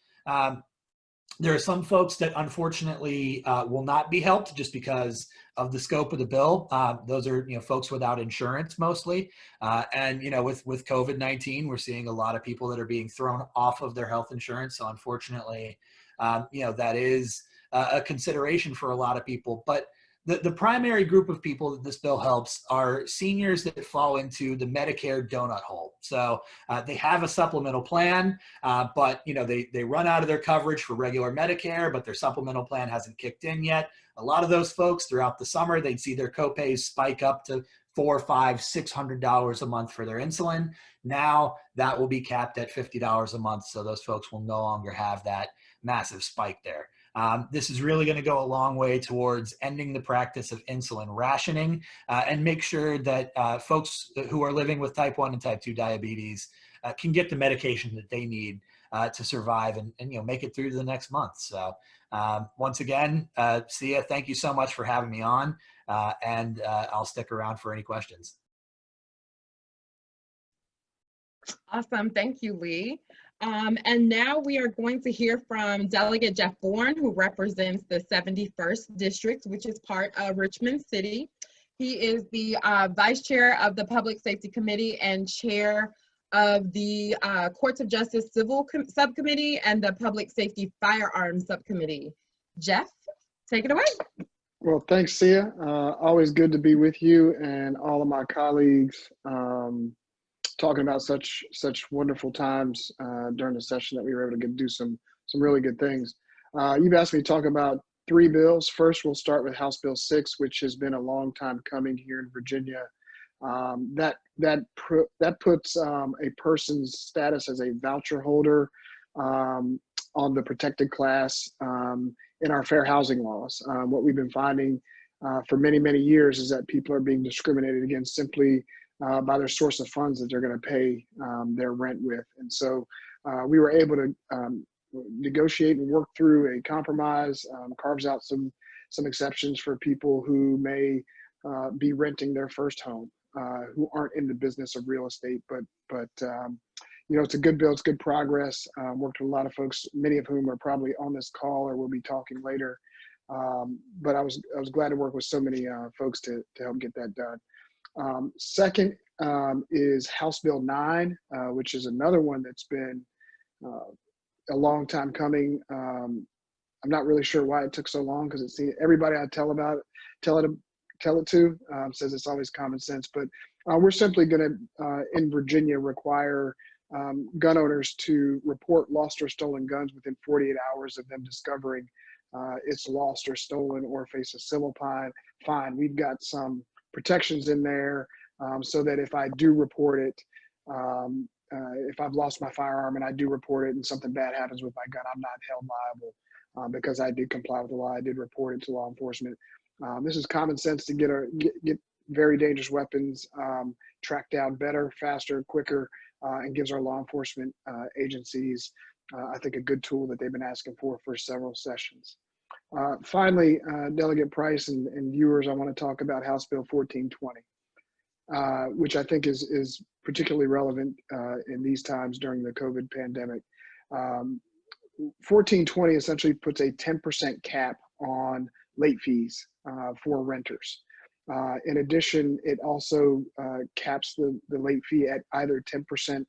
There are some folks that unfortunately will not be helped just because of the scope of the bill. Those are folks without insurance mostly, and with COVID-19, we're seeing a lot of people that are being thrown off of their health insurance. So unfortunately, that is a consideration for a lot of people. But the primary group of people that this bill helps are seniors that fall into the Medicare donut hole. So they have a supplemental plan, but they run out of their coverage for regular Medicare, but their supplemental plan hasn't kicked in yet. A lot of those folks throughout the summer, they'd see their copays spike up to $400, $500, $600 a month for their insulin. Now that will be capped at $50 a month. So those folks will no longer have that massive spike there. This is really going to go a long way towards ending the practice of insulin rationing and make sure that folks who are living with type 1 and type 2 diabetes can get the medication that they need to survive and make it through to the next month. So once again, Sia, thank you so much for having me on, and I'll stick around for any questions. Awesome. Thank you, Lee. And now we are going to hear from Delegate Jeff Bourne, who represents the 71st District, which is part of Richmond City. He is the Vice Chair of the Public Safety Committee and Chair of the Courts of Justice Civil Subcommittee and the Public Safety Firearms Subcommittee. Jeff, take it away. Well, thanks, Sia. Always good to be with you and all of my colleagues, talking about such wonderful times during the session that we were able to do some really good things. You've asked me to talk about 3 bills. First, we'll start with House Bill 6, which has been a long time coming here in Virginia. That puts a person's status as a voucher holder on the protected class in our fair housing laws. What we've been finding for many years is that people are being discriminated against simply by their source of funds that they're going to pay their rent with. And so we were able to negotiate and work through a compromise, carves out some exceptions for people who may be renting their first home, who aren't in the business of real estate, but you know, it's a good bill, it's good progress. Worked with a lot of folks, many of whom are probably on this call or will be talking later. But I was glad to work with so many folks to help get that done. Second is House Bill 9, which is another one that's been a long time coming. I'm not really sure why it took so long, because it seems everybody I tell it to says it's always common sense. But we're simply going to, in Virginia, require gun owners to report lost or stolen guns within 48 hours of them discovering it's lost or stolen, or face a civil fine. We've got some protections in there so that if I do report it, if I've lost my firearm and I do report it and something bad happens with my gun, I'm not held liable because I did comply with the law. I did report it to law enforcement. This is common sense to get very dangerous weapons tracked down better, faster, quicker, and gives our law enforcement agencies, I think, a good tool that they've been asking for several sessions. Finally, Delegate Price and viewers, I want to talk about House Bill 1420, which I think is particularly relevant in these times during the COVID pandemic. 1420 essentially puts a 10% cap on late fees for renters. In addition, it also caps the late fee at either 10%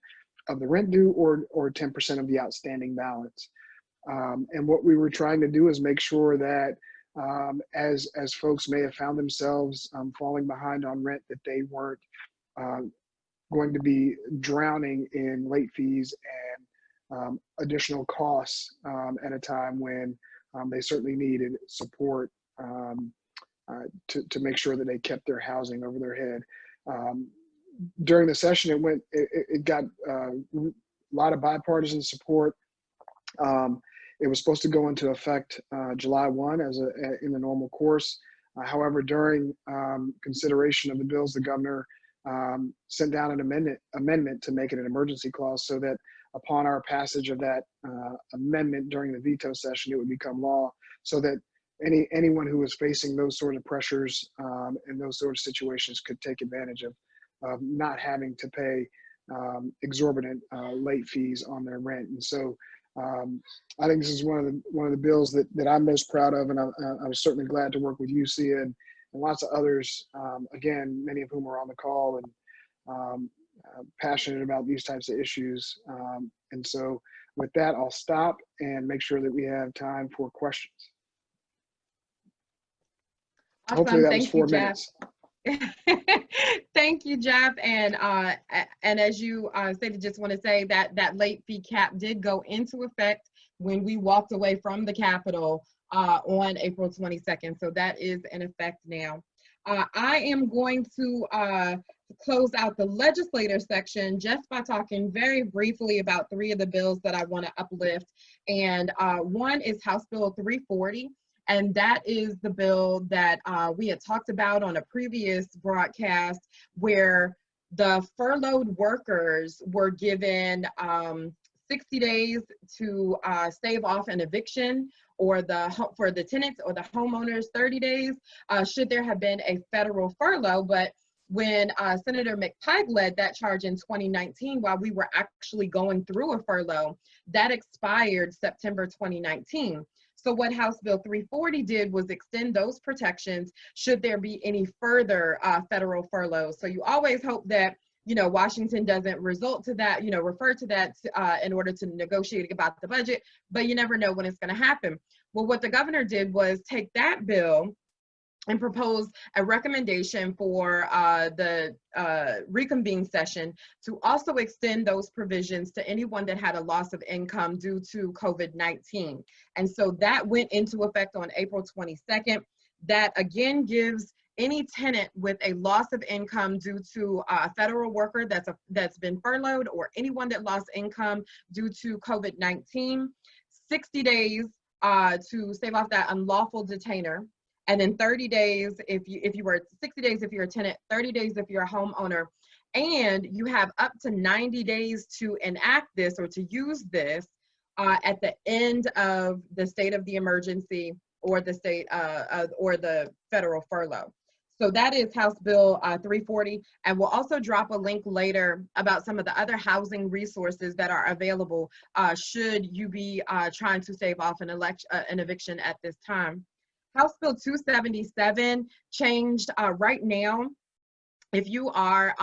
of the rent due or 10% of the outstanding balance. And what we were trying to do is make sure that as folks may have found themselves falling behind on rent, that they weren't going to be drowning in late fees and additional costs at a time when they certainly needed support to make sure that they kept their housing over their head. During the session, it got a lot of bipartisan support. It was supposed to go into effect July 1 in the normal course. However, during consideration of the bills, the governor sent down an amendment to make it an emergency clause, so that upon our passage of that amendment during the veto session, it would become law, so that anyone who was facing those sort of pressures and those sort of situations could take advantage of not having to pay exorbitant late fees on their rent. And so I think this is one of the bills that I'm most proud of, and I was certainly glad to work with you, Sia, and lots of others, again, many of whom are on the call and passionate about these types of issues. And so with that, I'll stop and make sure that we have time for questions. Awesome. Hopefully that was Thank 4 you, Jeff. minutes. Thank you, Jeff. And as you stated, just want to say that late fee cap did go into effect when we walked away from the Capitol on April 22nd. So that is in effect now. I am going to close out the legislator section just by talking very briefly about 3 of the bills that I want to uplift. And one is House Bill 340. And that is the bill that we had talked about on a previous broadcast, where the furloughed workers were given 60 days to stave off an eviction, or for the tenants or the homeowners 30 days, should there have been a federal furlough. But when Senator McPike led that charge in 2019, while we were actually going through a furlough, that expired September 2019. So what House Bill 340 did was extend those protections should there be any further federal furloughs. So you always hope that Washington doesn't result to that, refer to that in order to negotiate about the budget, but you never know when it's going to happen. Well, what the governor did was take that bill and propose a recommendation for the reconvene session to also extend those provisions to anyone that had a loss of income due to COVID-19. And so that went into effect on April 22nd. That again gives any tenant with a loss of income due to a federal worker that's been furloughed, or anyone that lost income due to COVID-19, 60 days to stave off that unlawful detainer. And then 30 days if you were 60 days if you're a tenant, 30 days if you're a homeowner, and you have up to 90 days to enact this or to use this at the end of the state of the emergency or the state or the federal furlough. So that is House Bill 340, and we'll also drop a link later about some of the other housing resources that are available should you be trying to stave off an eviction at this time. House Bill 277 changed right now. If you are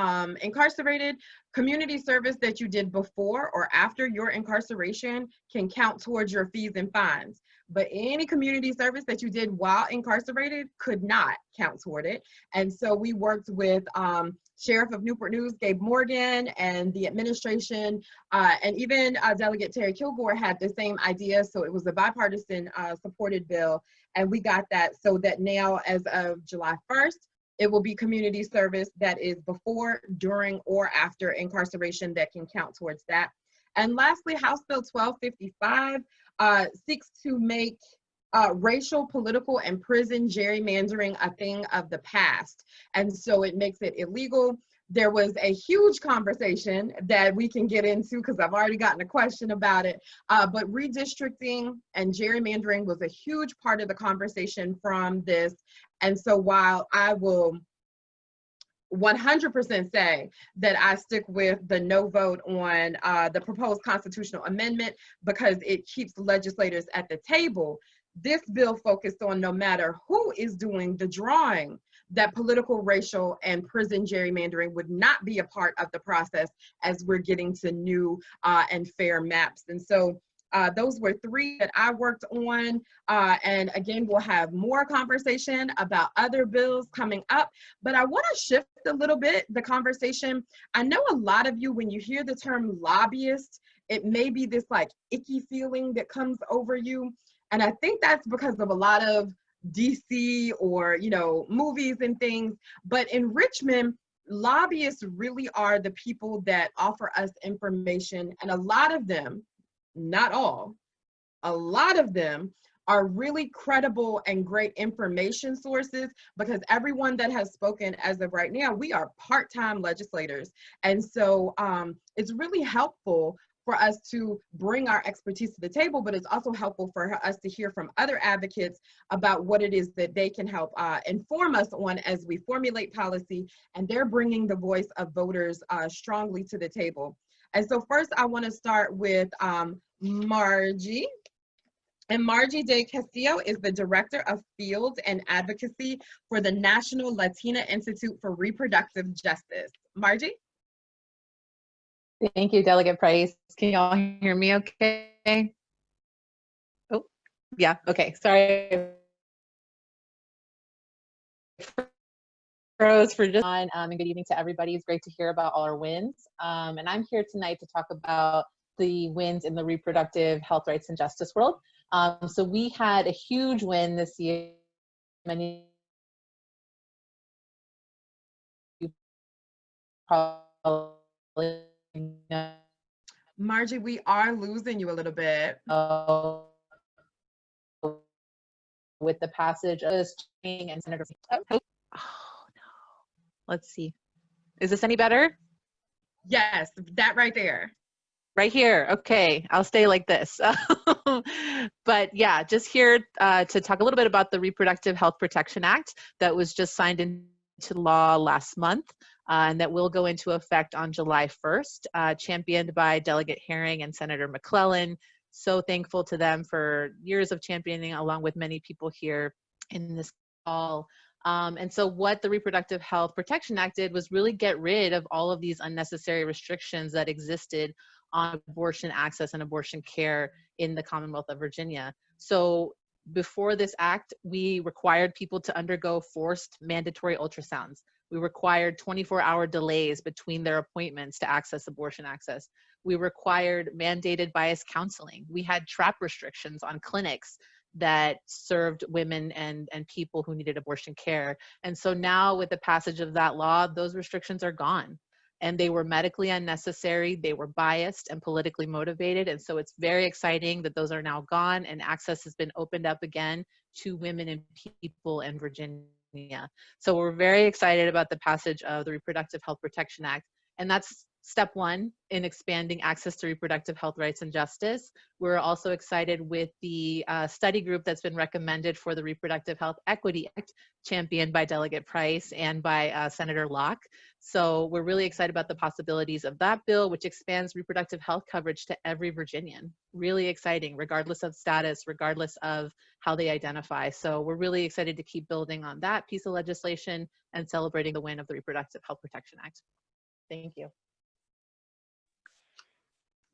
incarcerated, community service that you did before or after your incarceration can count towards your fees and fines. But any community service that you did while incarcerated could not count toward it. And so we worked with Sheriff of Newport News, Gabe Morgan, and the administration, and even Delegate Terry Kilgore had the same idea. So it was a bipartisan supported bill. And we got that so that now, as of July 1st, it will be community service that is before, during, or after incarceration that can count towards that. And lastly, House Bill 1255 seeks to make racial, political, and prison gerrymandering a thing of the past. And so it makes it illegal. There was a huge conversation that we can get into because I've already gotten a question about it. But redistricting and gerrymandering was a huge part of the conversation from this. And so while I will 100% say that I stick with the no vote on the proposed constitutional amendment because it keeps legislators at the table, this bill focused on no matter who is doing the drawing, that political, racial, and prison gerrymandering would not be a part of the process as we're getting to new and fair maps. And so those were three that I worked on. And again, we'll have more conversation about other bills coming up, but I want to shift a little bit the conversation. I know a lot of you, when you hear the term lobbyist, it may be this like icky feeling that comes over you. And I think that's because of a lot of DC or, movies and things. But in Richmond, lobbyists really are the people that offer us information. And a lot of them, not all, a lot of them are really credible and great information sources, because everyone that has spoken as of right now, we are part-time legislators. And so it's really helpful for us to bring our expertise to the table, but it's also helpful for us to hear from other advocates about what it is that they can help inform us on as we formulate policy, and they're bringing the voice of voters strongly to the table. And so first I want to start with Margie. And Margie De Castillo is the Director of Field and Advocacy for the National Latina Institute for Reproductive Justice. Margie? Thank you, Delegate Price. Can y'all hear me okay? Oh, yeah, okay, sorry. Froze for just on, and good evening to everybody. It's great to hear about all our wins. And I'm here tonight to talk about the wins in the reproductive health, rights, and justice world. So we had a huge win this year. Many probably know. Margie, we are losing you a little bit. With the passage of this and Senator. Oh no. Let's see. Is this any better? Yes, that right there. Right here. Okay, I'll stay like this. But yeah, just here to talk a little bit about the Reproductive Health Protection Act that was just signed into law last month, and that will go into effect on July 1st, championed by Delegate Herring and Senator McClellan. So thankful to them for years of championing, along with many people here in this call. And so what the Reproductive Health Protection Act did was really get rid of all of these unnecessary restrictions that existed on abortion access and abortion care in the Commonwealth of Virginia. So before this act, we required people to undergo forced mandatory ultrasounds. We required 24-hour delays between their appointments to access abortion access. We required mandated bias counseling. We had trap restrictions on clinics that served women and people who needed abortion care. And so now with the passage of that law, those restrictions are gone. And they were medically unnecessary, they were biased and politically motivated. And so it's very exciting that those are now gone and access has been opened up again to women and people in Virginia. So we're very excited about the passage of the Reproductive Health Protection Act. And that's step one in expanding access to reproductive health rights and justice. We're also excited with the study group that's been recommended for the Reproductive Health Equity Act, championed by Delegate Price and by Senator Locke. So we're really excited about the possibilities of that bill, which expands reproductive health coverage to every Virginian. Really exciting, regardless of status, regardless of how they identify. So we're really excited to keep building on that piece of legislation and celebrating the win of the Reproductive Health Protection Act. Thank you.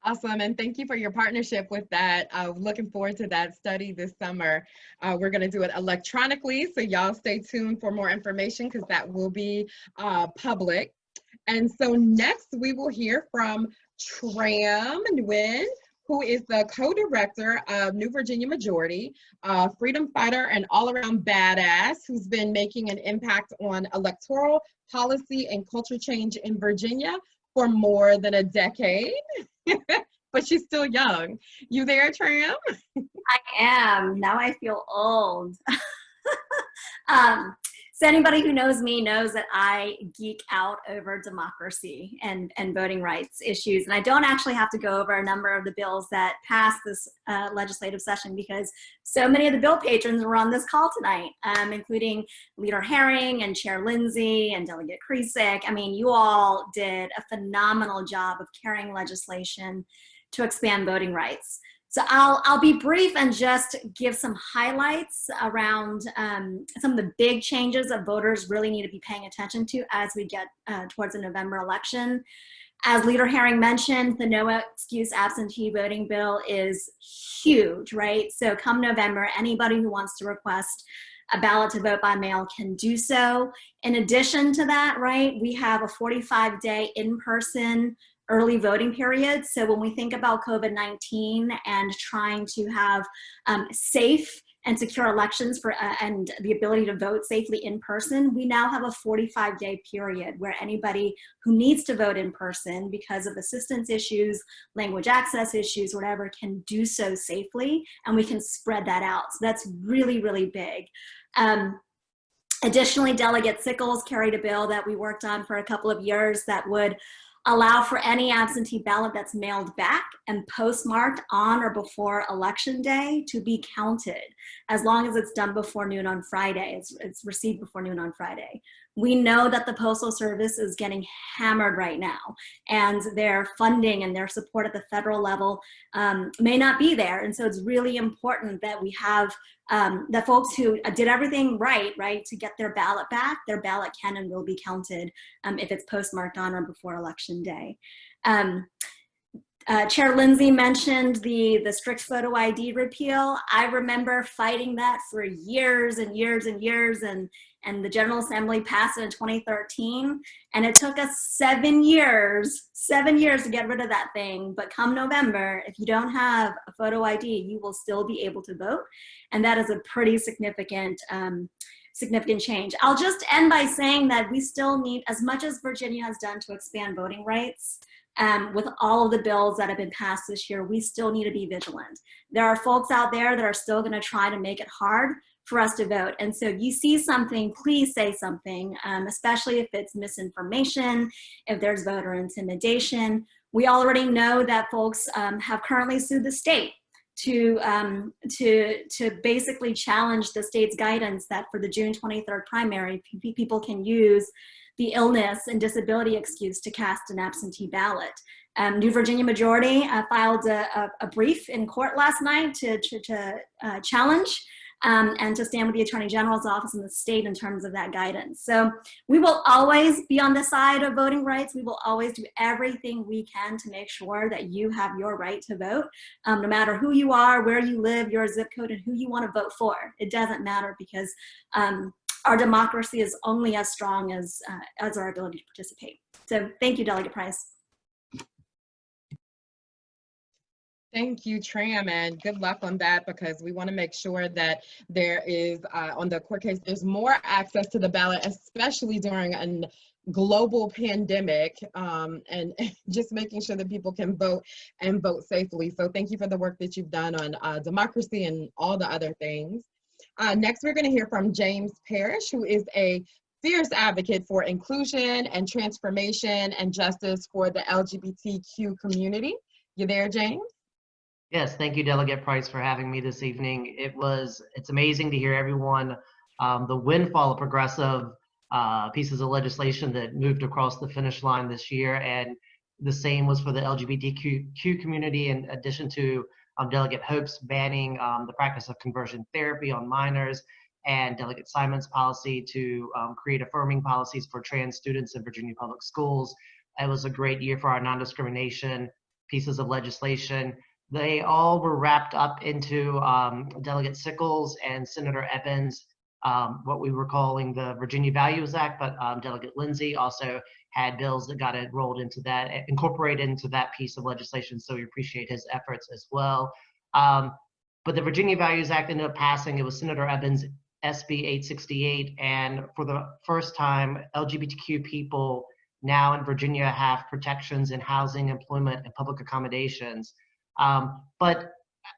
Awesome, and thank you for your partnership with that. Looking forward to that study this summer. We're gonna do it electronically, so y'all stay tuned for more information because that will be public. And so next we will hear from Tran Nguyen, who is the co-director of New Virginia Majority, freedom fighter and all-around badass who's been making an impact on electoral policy and culture change in Virginia for more than a decade. But she's still young. You there, Tran? I am. Now I feel old. So anybody who knows me knows that I geek out over democracy and voting rights issues. And I don't actually have to go over a number of the bills that passed this legislative session because so many of the bill patrons were on this call tonight, including Leader Herring and Chair Lindsay and Delegate Kriesik. I mean, you all did a phenomenal job of carrying legislation to expand voting rights. So I'll be brief and just give some highlights around some of the big changes that voters really need to be paying attention to as we get towards the November election. As Leader Herring mentioned, the no excuse absentee voting bill is huge, right? So come November, anybody who wants to request a ballot to vote by mail can do so. In addition to that, right, we have a 45-day in-person early voting period. So when we think about COVID-19 and trying to have safe and secure elections for and the ability to vote safely in person, we now have a 45-day period where anybody who needs to vote in person because of assistance issues, language access issues, whatever, can do so safely, and we can spread that out. So that's really, really big. Additionally, Delegate Sickles carried a bill that we worked on for a couple of years that would allow for any absentee ballot that's mailed back and postmarked on or before Election Day to be counted, as long as it's done before noon on Friday. It's received before noon on Friday. We know that the Postal Service is getting hammered right now, and their funding and their support at the federal level may not be there. And so it's really important that we have that folks who did everything right, to get their ballot back, their ballot can and will be counted if it's postmarked on or before Election Day. Chair Lindsay mentioned the strict photo ID repeal. I remember fighting that for years and years and years, and the General Assembly passed it in 2013, and it took us 7 years to get rid of that thing. But come November, if you don't have a photo ID, you will still be able to vote, and that is a pretty significant change. I'll just end by saying that we still need, as much as Virginia has done to expand voting rights, with all of the bills that have been passed this year, we still need to be vigilant. There are folks out there that are still going to try to make it hard for us to vote. And so if you see something, please say something, especially if it's misinformation, if there's voter intimidation. We already know that folks have currently sued the state to basically challenge the state's guidance that for the June 23rd primary, people can use the illness and disability excuse to cast an absentee ballot. New Virginia Majority filed a brief in court last night to challenge and to stand with the Attorney General's office in the state in terms of that guidance. So we will always be on the side of voting rights. We will always do everything we can to make sure that you have your right to vote, no matter who you are, where you live, your zip code, and who you want to vote for. It doesn't matter, because our democracy is only as strong as our ability to participate. So thank you, Delegate Price. Thank you, Tran, and good luck on that, because we want to make sure that there is, on the court case, there's more access to the ballot, especially during a global pandemic, and just making sure that people can vote and vote safely. So thank you for the work that you've done on democracy and all the other things. Next, we're going to hear from James Parrish, who is a fierce advocate for inclusion and transformation and justice for the LGBTQ community. You there, James? Yes, thank you, Delegate Price, for having me this evening. It's amazing to hear everyone, the windfall of progressive pieces of legislation that moved across the finish line this year, and the same was for the LGBTQ community, in addition to Delegate Hope's banning the practice of conversion therapy on minors, and Delegate Simon's policy to create affirming policies for trans students in Virginia public schools. It was a great year for our non-discrimination pieces of legislation. They all were wrapped up into Delegate Sickles and Senator Evans, what we were calling the Virginia Values Act, but Delegate Lindsay also had bills that got rolled into that, incorporated into that piece of legislation, so we appreciate his efforts as well. But the Virginia Values Act ended up passing. It was Senator Evans' SB 868, and for the first time, LGBTQ people now in Virginia have protections in housing, employment, and public accommodations. But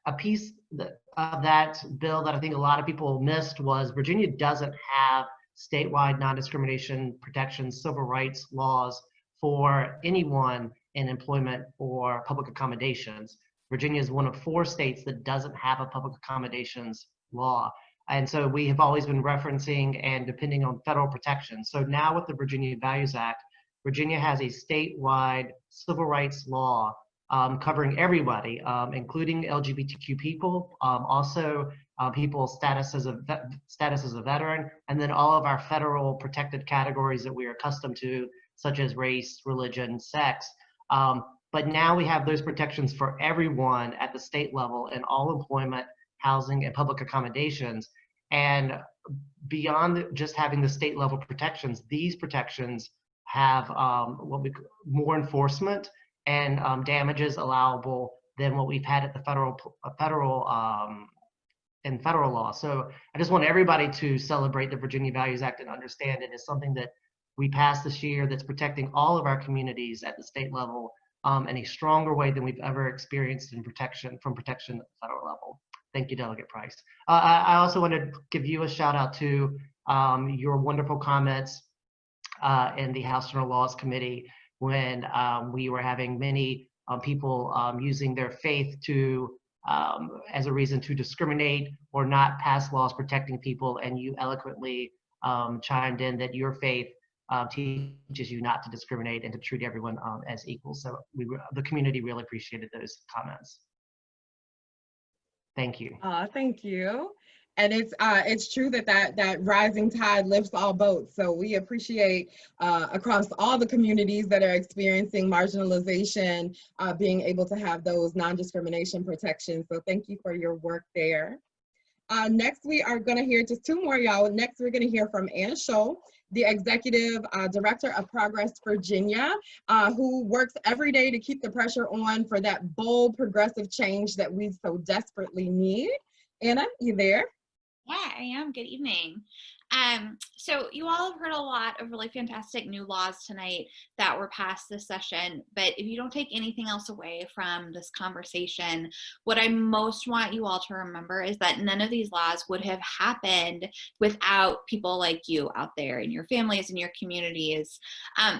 a piece of that bill that I think a lot of people missed was Virginia doesn't have statewide non-discrimination protections, civil rights laws for anyone in employment or public accommodations. Virginia is one of 4 states that doesn't have a public accommodations law. And so we have always been referencing and depending on federal protection. So now with the Virginia Values Act, Virginia has a statewide civil rights law covering everybody, including LGBTQ people, also people's status as a veteran, and then all of our federal protected categories that we are accustomed to, such as race, religion, sex. But now we have those protections for everyone at the state level in all employment, housing, and public accommodations. And beyond just having the state level protections, these protections have more enforcement and damages allowable than what we've had at the federal law. So I just want everybody to celebrate the Virginia Values Act and understand it is something that we passed this year that's protecting all of our communities at the state level in a stronger way than we've ever experienced in protection at the federal level. Thank you, Delegate Price. I also want to give you a shout out to your wonderful comments in the House General Laws Committee when we were having many people using their faith to as a reason to discriminate or not pass laws protecting people, and you eloquently chimed in that your faith teaches you not to discriminate and to treat everyone as equal. So the community really appreciated those comments. Thank you. Thank you. And it's true that rising tide lifts all boats. So we appreciate across all the communities that are experiencing marginalization, being able to have those non-discrimination protections. So thank you for your work there. Next, we are going to hear just 2 more, y'all. Next, we're going to hear from Anna Scholl, the Executive Director of Progress Virginia, who works every day to keep the pressure on for that bold progressive change that we so desperately need. Anna, you there? Yeah, I am. Good evening. So you all have heard a lot of really fantastic new laws tonight that were passed this session, but if you don't take anything else away from this conversation, what I most want you all to remember is that none of these laws would have happened without people like you out there in your families and your communities.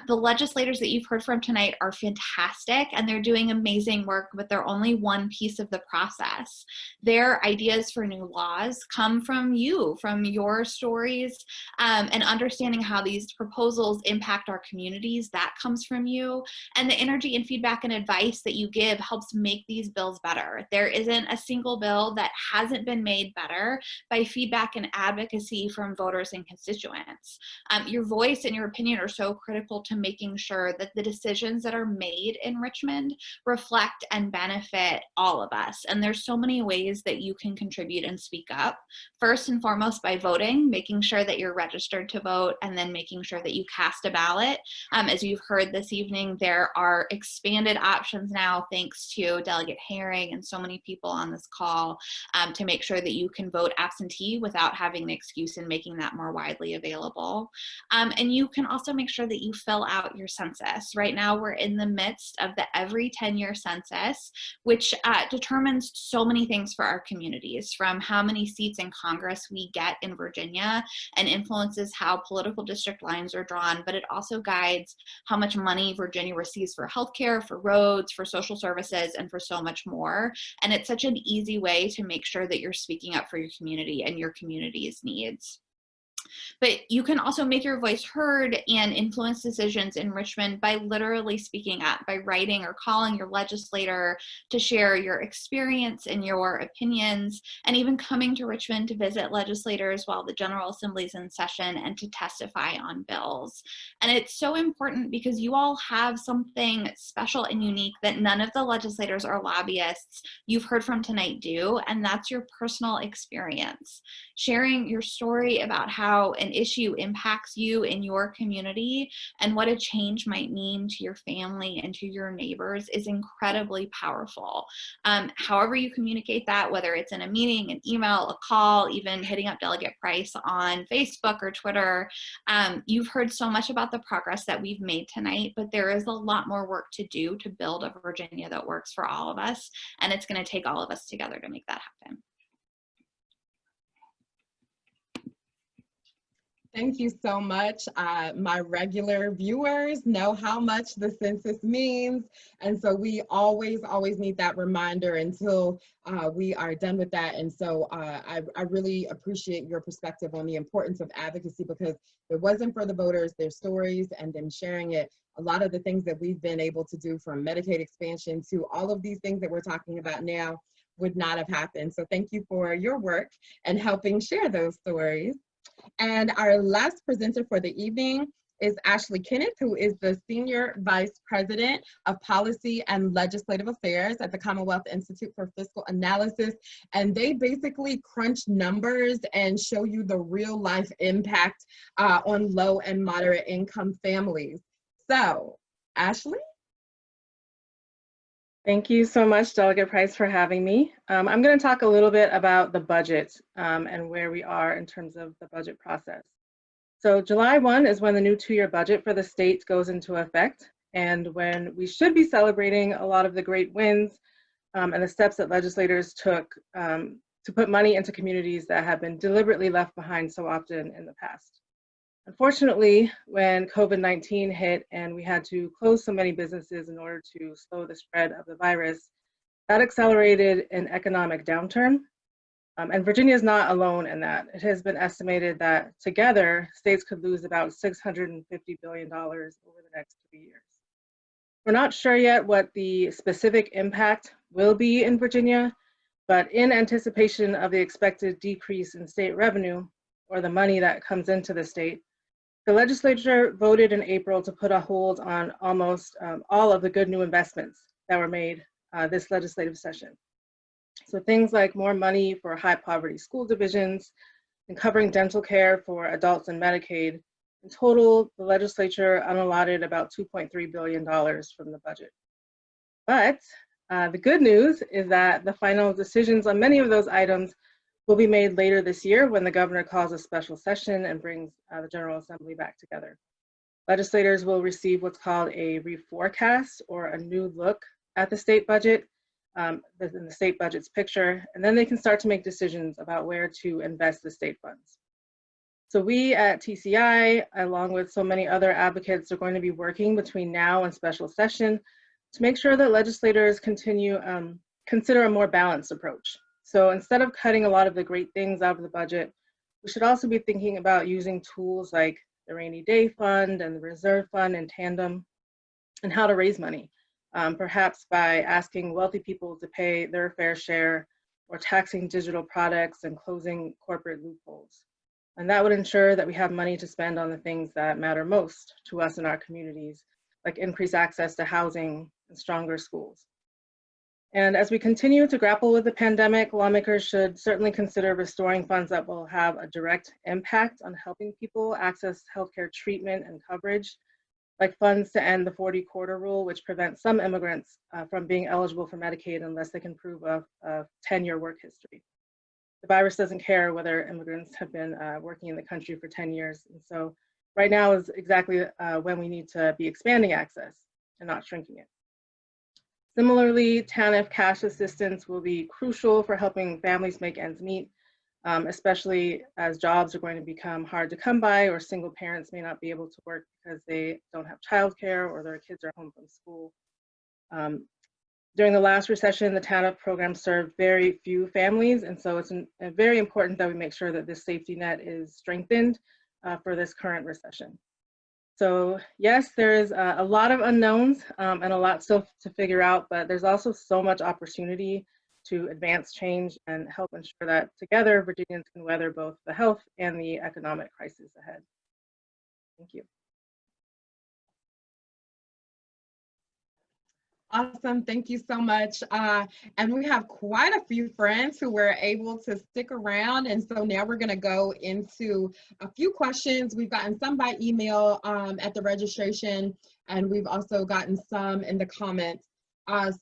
The legislators that you've heard from tonight are fantastic and they're doing amazing work, but they're only one piece of the process. Their ideas for new laws come from you, from your stories stories, and understanding how these proposals impact our communities, that comes from you. And the energy and feedback and advice that you give helps make these bills better. There isn't a single bill that hasn't been made better by feedback and advocacy from voters and constituents. Your voice and your opinion are so critical to making sure that the decisions that are made in Richmond reflect and benefit all of us. And there's so many ways that you can contribute and speak up. First and foremost, by voting, making sure that you're registered to vote, and then making sure that you cast a ballot. As you've heard this evening, there are expanded options now, thanks to Delegate Herring and so many people on this call, to make sure that you can vote absentee without having an excuse and making that more widely available. And you can also make sure that you fill out your census. Right now, we're in the midst of the every 10-year census, which determines so many things for our communities, from how many seats in Congress we get in Virginia and influences how political district lines are drawn, but it also guides how much money Virginia receives for healthcare, for roads, for social services, and for so much more. And it's such an easy way to make sure that you're speaking up for your community and your community's needs. But you can also make your voice heard and influence decisions in Richmond by literally speaking up, by writing or calling your legislator to share your experience and your opinions, and even coming to Richmond to visit legislators while the General Assembly is in session and to testify on bills. And it's so important because you all have something special and unique that none of the legislators or lobbyists you've heard from tonight do, and that's your personal experience. Sharing your story about how an issue impacts you in your community and what a change might mean to your family and to your neighbors is incredibly powerful. However you communicate that, whether it's in a meeting, an email, a call, even hitting up Delegate Price on Facebook or Twitter, you've heard so much about the progress that we've made tonight, but there is a lot more work to do to build a Virginia that works for all of us, and it's going to take all of us together to make that happen. Thank you so much. My regular viewers know how much the census means. And so we always need that reminder until we are done with that. And so I really appreciate your perspective on the importance of advocacy, because if it wasn't for the voters, their stories, and them sharing it, a lot of the things that we've been able to do, from Medicaid expansion to all of these things that we're talking about now, would not have happened. So thank you for your work and helping share those stories. And our last presenter for the evening is Ashley Kenneth, who is the Senior Vice President of Policy and Legislative Affairs at the Commonwealth Institute for Fiscal Analysis. And they basically crunch numbers and show you the real life impact on low and moderate income families. So, Ashley? Thank you so much, Delegate Price, for having me. I'm going to talk a little bit about the budget and where we are in terms of the budget process. So July 1 is when the new 2-year budget for the state goes into effect, and when we should be celebrating a lot of the great wins and the steps that legislators took to put money into communities that have been deliberately left behind so often in the past. Unfortunately, when COVID-19 hit and we had to close so many businesses in order to slow the spread of the virus, that accelerated an economic downturn. And Virginia is not alone in that. It has been estimated that together, states could lose about $650 billion over the next 3 years. We're not sure yet what the specific impact will be in Virginia, but in anticipation of the expected decrease in state revenue, or the money that comes into the state, the legislature voted in April to put a hold on almost all of the good new investments that were made this legislative session. So things like more money for high poverty school divisions and covering dental care for adults in Medicaid. In total, the legislature unallotted about $2.3 billion from the budget. But the good news is that the final decisions on many of those items will be made later this year when the governor calls a special session and brings the General Assembly back together. Legislators will receive what's called a reforecast, or a new look at the state budget, in the state budget's picture, and then they can start to make decisions about where to invest the state funds. So we at TCI, along with so many other advocates, are going to be working between now and special session to make sure that legislators consider a more balanced approach. So instead of cutting a lot of the great things out of the budget, We should also be thinking about using tools like the Rainy Day Fund and the Reserve Fund in tandem, and how to raise money, perhaps by asking wealthy people to pay their fair share, or taxing digital products and closing corporate loopholes. And that would ensure that we have money to spend on the things that matter most to us in our communities, like increased access to housing and stronger schools. And as we continue to grapple with the pandemic, lawmakers should certainly consider restoring funds that will have a direct impact on helping people access healthcare treatment and coverage, like funds to end the 40-quarter rule, which prevents some immigrants from being eligible for Medicaid unless they can prove a 10-year work history. The virus doesn't care whether immigrants have been working in the country for 10 years. And so right now is exactly when we need to be expanding access and not shrinking it. Similarly, TANF cash assistance will be crucial for helping families make ends meet, especially as jobs are going to become hard to come by, or single parents may not be able to work because they don't have childcare or their kids are home from school. During the last recession, the TANF program served very few families, and so it's very important that we make sure that this safety net is strengthened for this current recession. So yes, there is a lot of unknowns and a lot still to figure out, but there's also so much opportunity to advance change and help ensure that together Virginians can weather both the health and the economic crisis ahead. Thank you. Awesome, thank you so much. And we have quite a few friends who were able to stick around. And so now we're gonna go into a few questions. We've gotten some by email at the registration, and we've also gotten some in the comments.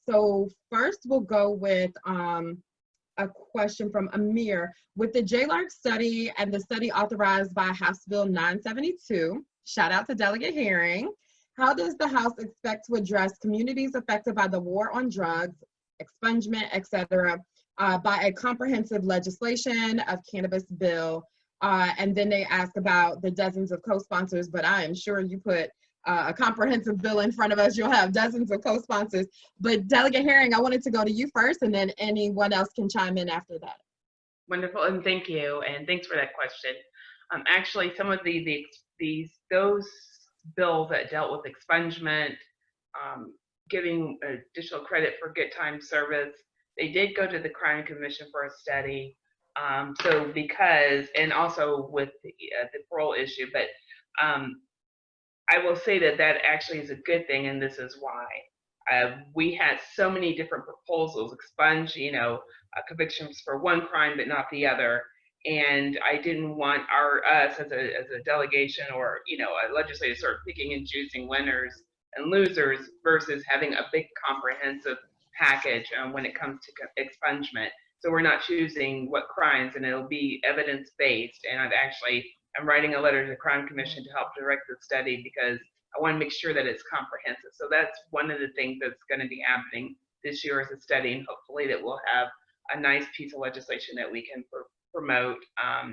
So first we'll go with a question from Amir. With the JLARC study and the study authorized by House Bill 972, shout out to Delegate Herring, how does the House expect to address communities affected by the war on drugs, expungement, etc., by a comprehensive legislation of cannabis bill? And then they ask about the dozens of co-sponsors, but I am sure you put a comprehensive bill in front of us, you'll have dozens of co-sponsors. But Delegate Herring, I wanted to go to you first, and then anyone else can chime in after that. Wonderful, and thank you, and thanks for that question. Actually, some of those bills that dealt with expungement, giving additional credit for good time service, they did go to the Crime Commission for a study. So because, and also with the parole issue, but I will say that that actually is a good thing, and this is why. We had so many different proposals, expunge, convictions for one crime but not the other. And I didn't want us as a delegation or a legislature sort of picking and choosing winners and losers versus having a big comprehensive package when it comes to expungement. So we're not choosing what crimes, and it'll be evidence-based. And I'm writing a letter to the Crime Commission to help direct the study because I want to make sure that it's comprehensive. So that's one of the things that's going to be happening this year as a study, and hopefully that we'll have a nice piece of legislation that we can promote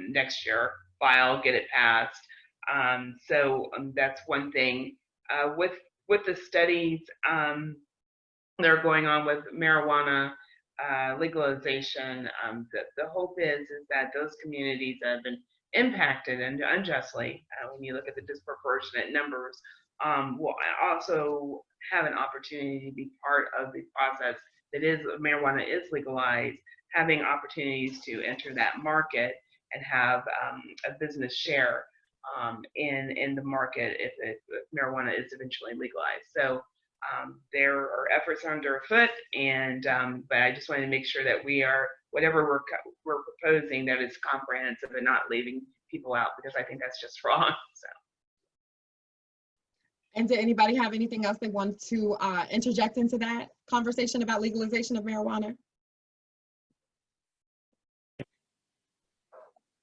next year, file, get it passed. So that's one thing. With the studies that are going on with marijuana legalization, the hope is that those communities that have been impacted and unjustly, when you look at the disproportionate numbers, will also have an opportunity to be part of the process that marijuana is legalized, having opportunities to enter that market and have a business share in the market if marijuana is eventually legalized. So there are efforts underfoot, and but I just wanted to make sure that whatever we're proposing, that it's comprehensive and not leaving people out, because I think that's just wrong. So. And did anybody have anything else they want to interject into that conversation about legalization of marijuana?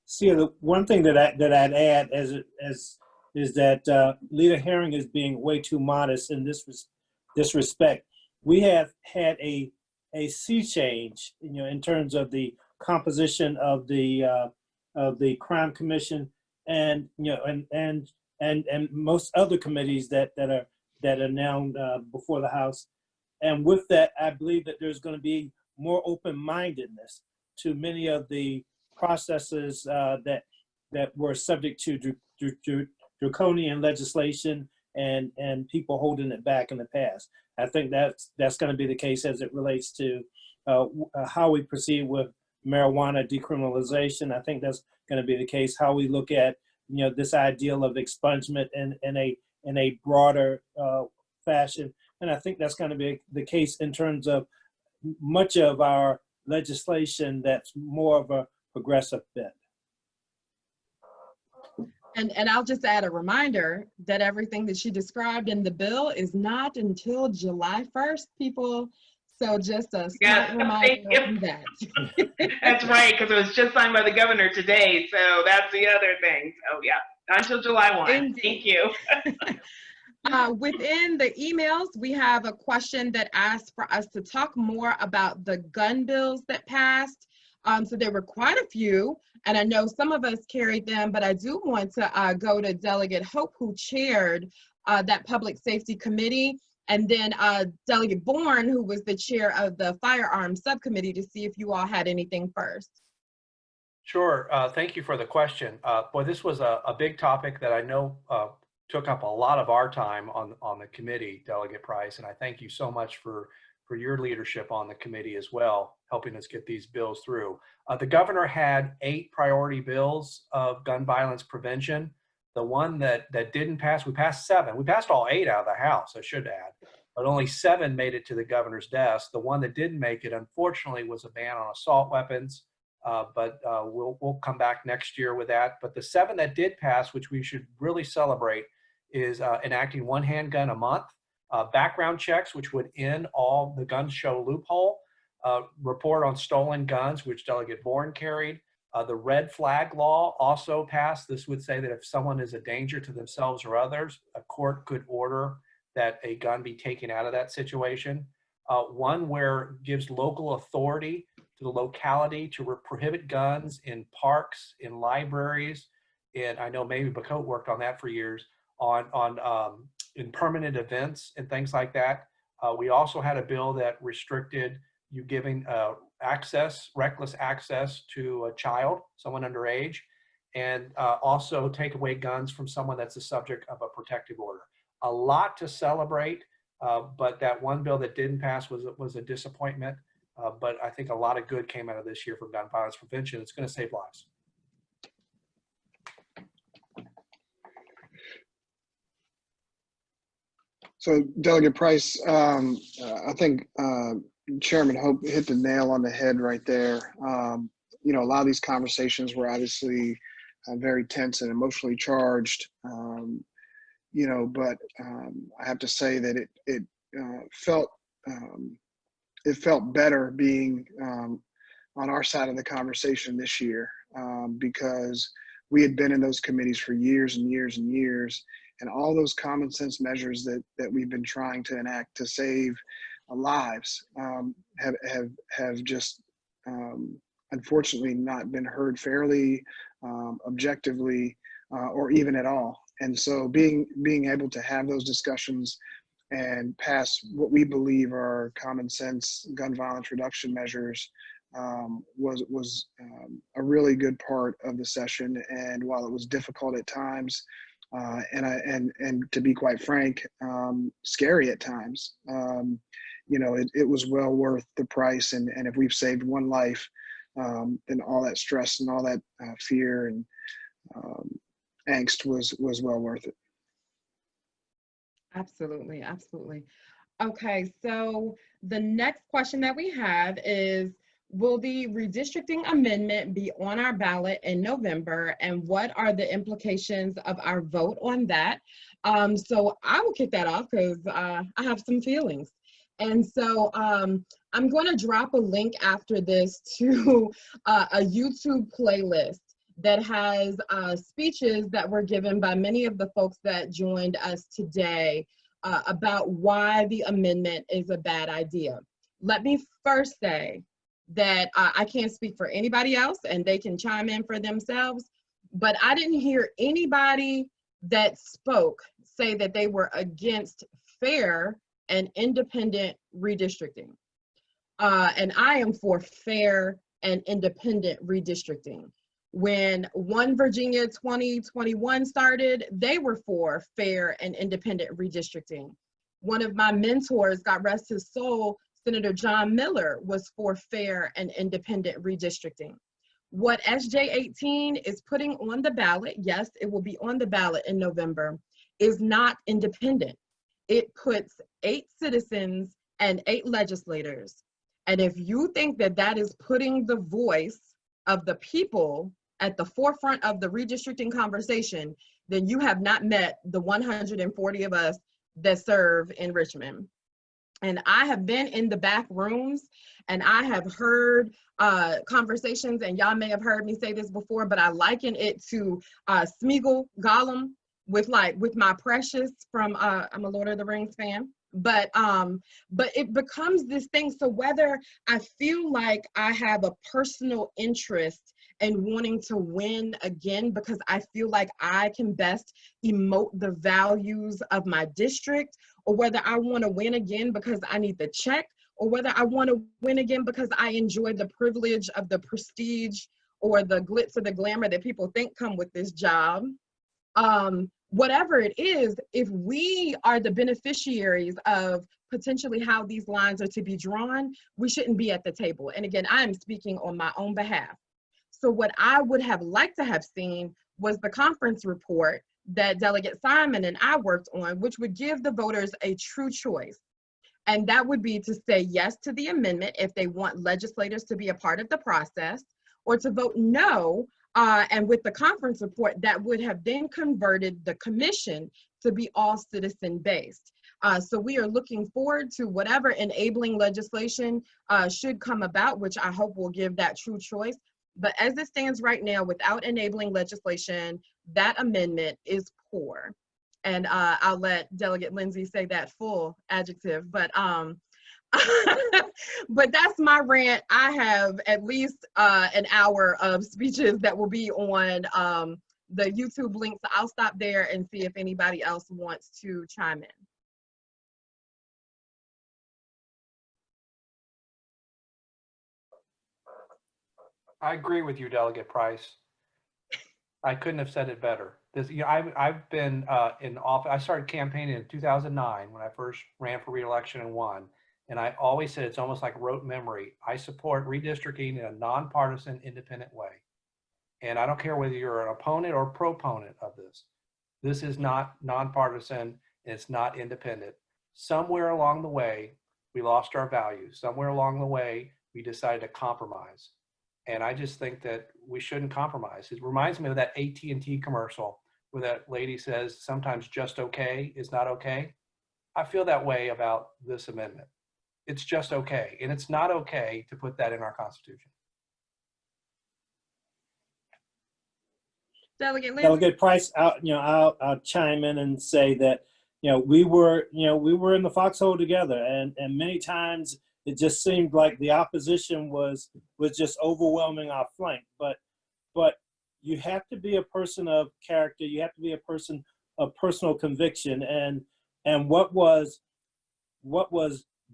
See, the one thing that I'd add is that Leader Herring is being way too modest in this respect. We have had a sea change, in terms of the composition of the Crime Commission, and and most other committees that are now before the House. And with that, I believe that there's going to be more open-mindedness to many of the processes that that were subject to draconian legislation and people holding it back in the past. I think that's going to be the case as it relates to how we proceed with marijuana decriminalization. I think that's going to be the case. How we look at this ideal of expungement in a broader fashion, and I think that's going to be the case in terms of much of our legislation that's more of a progressive bent. And I'll just add a reminder that everything that she described in the bill is not until July 1st, people. So just a slight reminder of that. That's right, because it was just signed by the governor today. So that's the other thing. So yeah, not until July 1. Indeed. Thank you. Within the emails, we have a question that asked for us to talk more about the gun bills that passed. So there were quite a few, and I know some of us carried them, but I do want to go to Delegate Hope, who chaired that Public Safety Committee, and then Delegate Bourne, who was the chair of the Firearms Subcommittee, to see if you all had anything first. Sure. Thank you for the question. Boy, this was a big topic that I know took up a lot of our time on the committee, Delegate Price, and I thank you so much for your leadership on the committee as well, helping us get these bills through. The governor had 8 priority bills of gun violence prevention. The one that didn't pass, we passed 7. We passed all 8 out of the House, I should add, but only 7 made it to the governor's desk. The one that didn't make it, unfortunately, was a ban on assault weapons, but we'll come back next year with that. But the 7 that did pass, which we should really celebrate, is enacting 1 handgun a month, background checks, which would end all the gun show loophole, report on stolen guns, which Delegate Bourne carried. The red flag law also passed. This would say that if someone is a danger to themselves or others, a court could order that a gun be taken out of that situation. One where it gives local authority to the locality to prohibit guns in parks, in libraries, and I know maybe Bacote worked on that for years, in permanent events and things like that. We also had a bill that restricted you giving reckless access to a child, someone underage, and also take away guns from someone that's the subject of a protective order. A lot to celebrate, but that one bill that didn't pass was a disappointment. But I think a lot of good came out of this year for gun violence prevention. It's going to save lives. So Delegate Price, I think Chairman Hope hit the nail on the head right there. A lot of these conversations were obviously very tense and emotionally charged, but I have to say that it felt better being on our side of the conversation this year because we had been in those committees for years and years and years, and all those common sense measures that we've been trying to enact to save lives have just unfortunately not been heard fairly, objectively, or even at all. And so being able to have those discussions and pass what we believe are common sense gun violence reduction measures was a really good part of the session. And while it was difficult at times, and to be quite frank, scary at times, it was well worth the price. And if we've saved one life, then all that stress and all that fear and angst was well worth it. Absolutely, absolutely. Okay, so the next question that we have is, will the redistricting amendment be on our ballot in November, and what are the implications of our vote on that? So I will kick that off because I have some feelings. And so I'm going to drop a link after this to a YouTube playlist that has speeches that were given by many of the folks that joined us today about why the amendment is a bad idea. Let me first say that I can't speak for anybody else and they can chime in for themselves, but I didn't hear anybody that spoke say that they were against fair and independent redistricting. And I am for fair and independent redistricting. When One Virginia 2021 started, they were for fair and independent redistricting. One of my mentors, God rest his soul, Senator John Miller, was for fair and independent redistricting. What SJ 18 is putting on the ballot, yes, it will be on the ballot in November, is not independent. It puts 8 citizens and 8 legislators. And if you think that that is putting the voice of the people at the forefront of the redistricting conversation, then you have not met the 140 of us that serve in Richmond. And I have been in the back rooms and I have heard conversations, and y'all may have heard me say this before, but I liken it to Smeagol Gollum with my precious from I'm a Lord of the Rings fan. But it becomes this thing. So whether I feel like I have a personal interest in wanting to win again because I feel like I can best emote the values of my district, or whether I want to win again because I need the check, or whether I want to win again because I enjoy the privilege of the prestige or the glitz or the glamour that people think come with this job. Whatever it is, if we are the beneficiaries of potentially how these lines are to be drawn, we shouldn't be at the table. And again, I am speaking on my own behalf. So what I would have liked to have seen was the conference report that Delegate Simon and I worked on, which would give the voters a true choice. And that would be to say yes to the amendment if they want legislators to be a part of the process, or to vote no. And with the conference report, that would have then converted the commission to be all citizen-based. So we are looking forward to whatever enabling legislation should come about, which I hope will give that true choice. But as it stands right now, without enabling legislation, that amendment is poor. And I'll let Delegate Lindsay say that full adjective, but but that's my rant. I have at least an hour of speeches that will be on the YouTube link. So I'll stop there and see if anybody else wants to chime in. I agree with you, Delegate Price. I couldn't have said it better. This, you know, I've been in office. I started campaigning in 2009 when I first ran for re-election and won. And I always said it's almost like rote memory. I support redistricting in a nonpartisan, independent way. And I don't care whether you're an opponent or proponent of this. This is not nonpartisan and it's not independent. Somewhere along the way, we lost our values. Somewhere along the way, we decided to compromise. And I just think that we shouldn't compromise. It reminds me of that AT&T commercial where that lady says, sometimes just okay is not okay. I feel that way about this amendment. It's just okay. And it's not okay to put that in our Constitution. Delegate Price, I'll chime in and say that, we were in the foxhole together, and many times it just seemed like the opposition was just overwhelming our flank. But you have to be a person of character. You have to be a person of personal conviction. And what was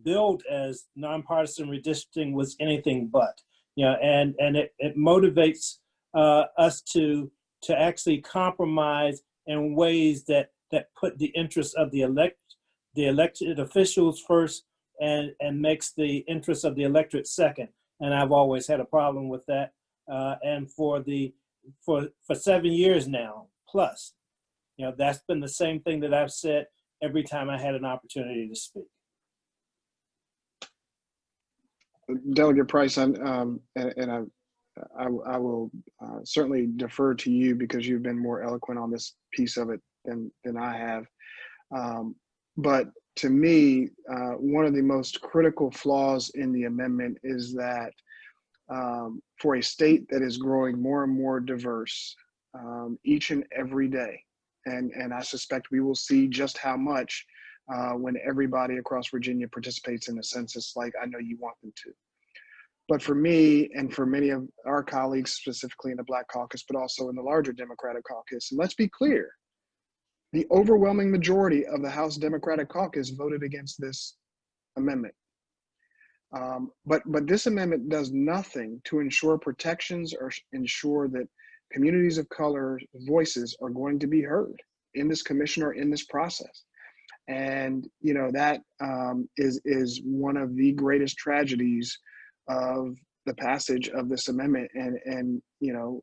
billed as nonpartisan redistricting was anything but. And it motivates us to actually compromise in ways that put the interests of the elected officials first, and makes the interests of the electorate second. And I've always had a problem with that. And for 7 years now, plus, that's been the same thing that I've said every time I had an opportunity to speak. Delegate Price, I will certainly defer to you because you've been more eloquent on this piece of it than I have. But to me, one of the most critical flaws in the amendment is that for a state that is growing more and more diverse each and every day, and I suspect we will see just how much when everybody across Virginia participates in the census like I know you want them to. But for me and for many of our colleagues, specifically in the Black Caucus, but also in the larger Democratic Caucus, and let's be clear, the overwhelming majority of the House Democratic Caucus voted against this amendment. But this amendment does nothing to ensure protections or ensure that communities of color voices are going to be heard in this commission or in this process. And, you know, that is one of the greatest tragedies of the passage of this amendment. And you know,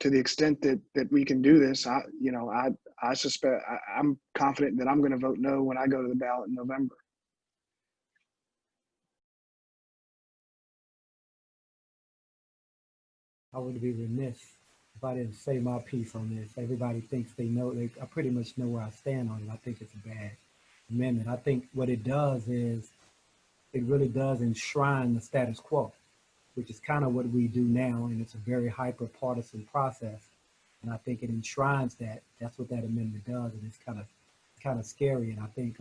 to the extent that we can do this, I suspect, I'm confident that I'm going to vote no when I go to the ballot in November. I would be remiss if I didn't say my piece on this. Everybody thinks they know, I pretty much know where I stand on it. I think it's a bad amendment. I think what it does is it really does enshrine the status quo, which is kind of what we do now, and it's a very hyper-partisan process. And I think it enshrines that. That's what that amendment does, and it's kind of scary. And I think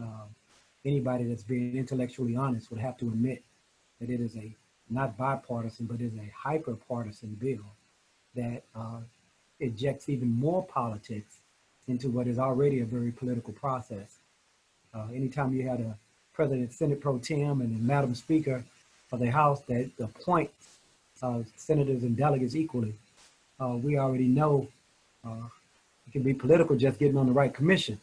anybody that's being intellectually honest would have to admit that it is a not bipartisan, but is a hyper-partisan bill that injects even more politics into what is already a very political process. Anytime you had a President, Senate Pro Tem, and a Madam Speaker of the House that appoints senators and delegates equally, we already know it can be political just getting on the right commission.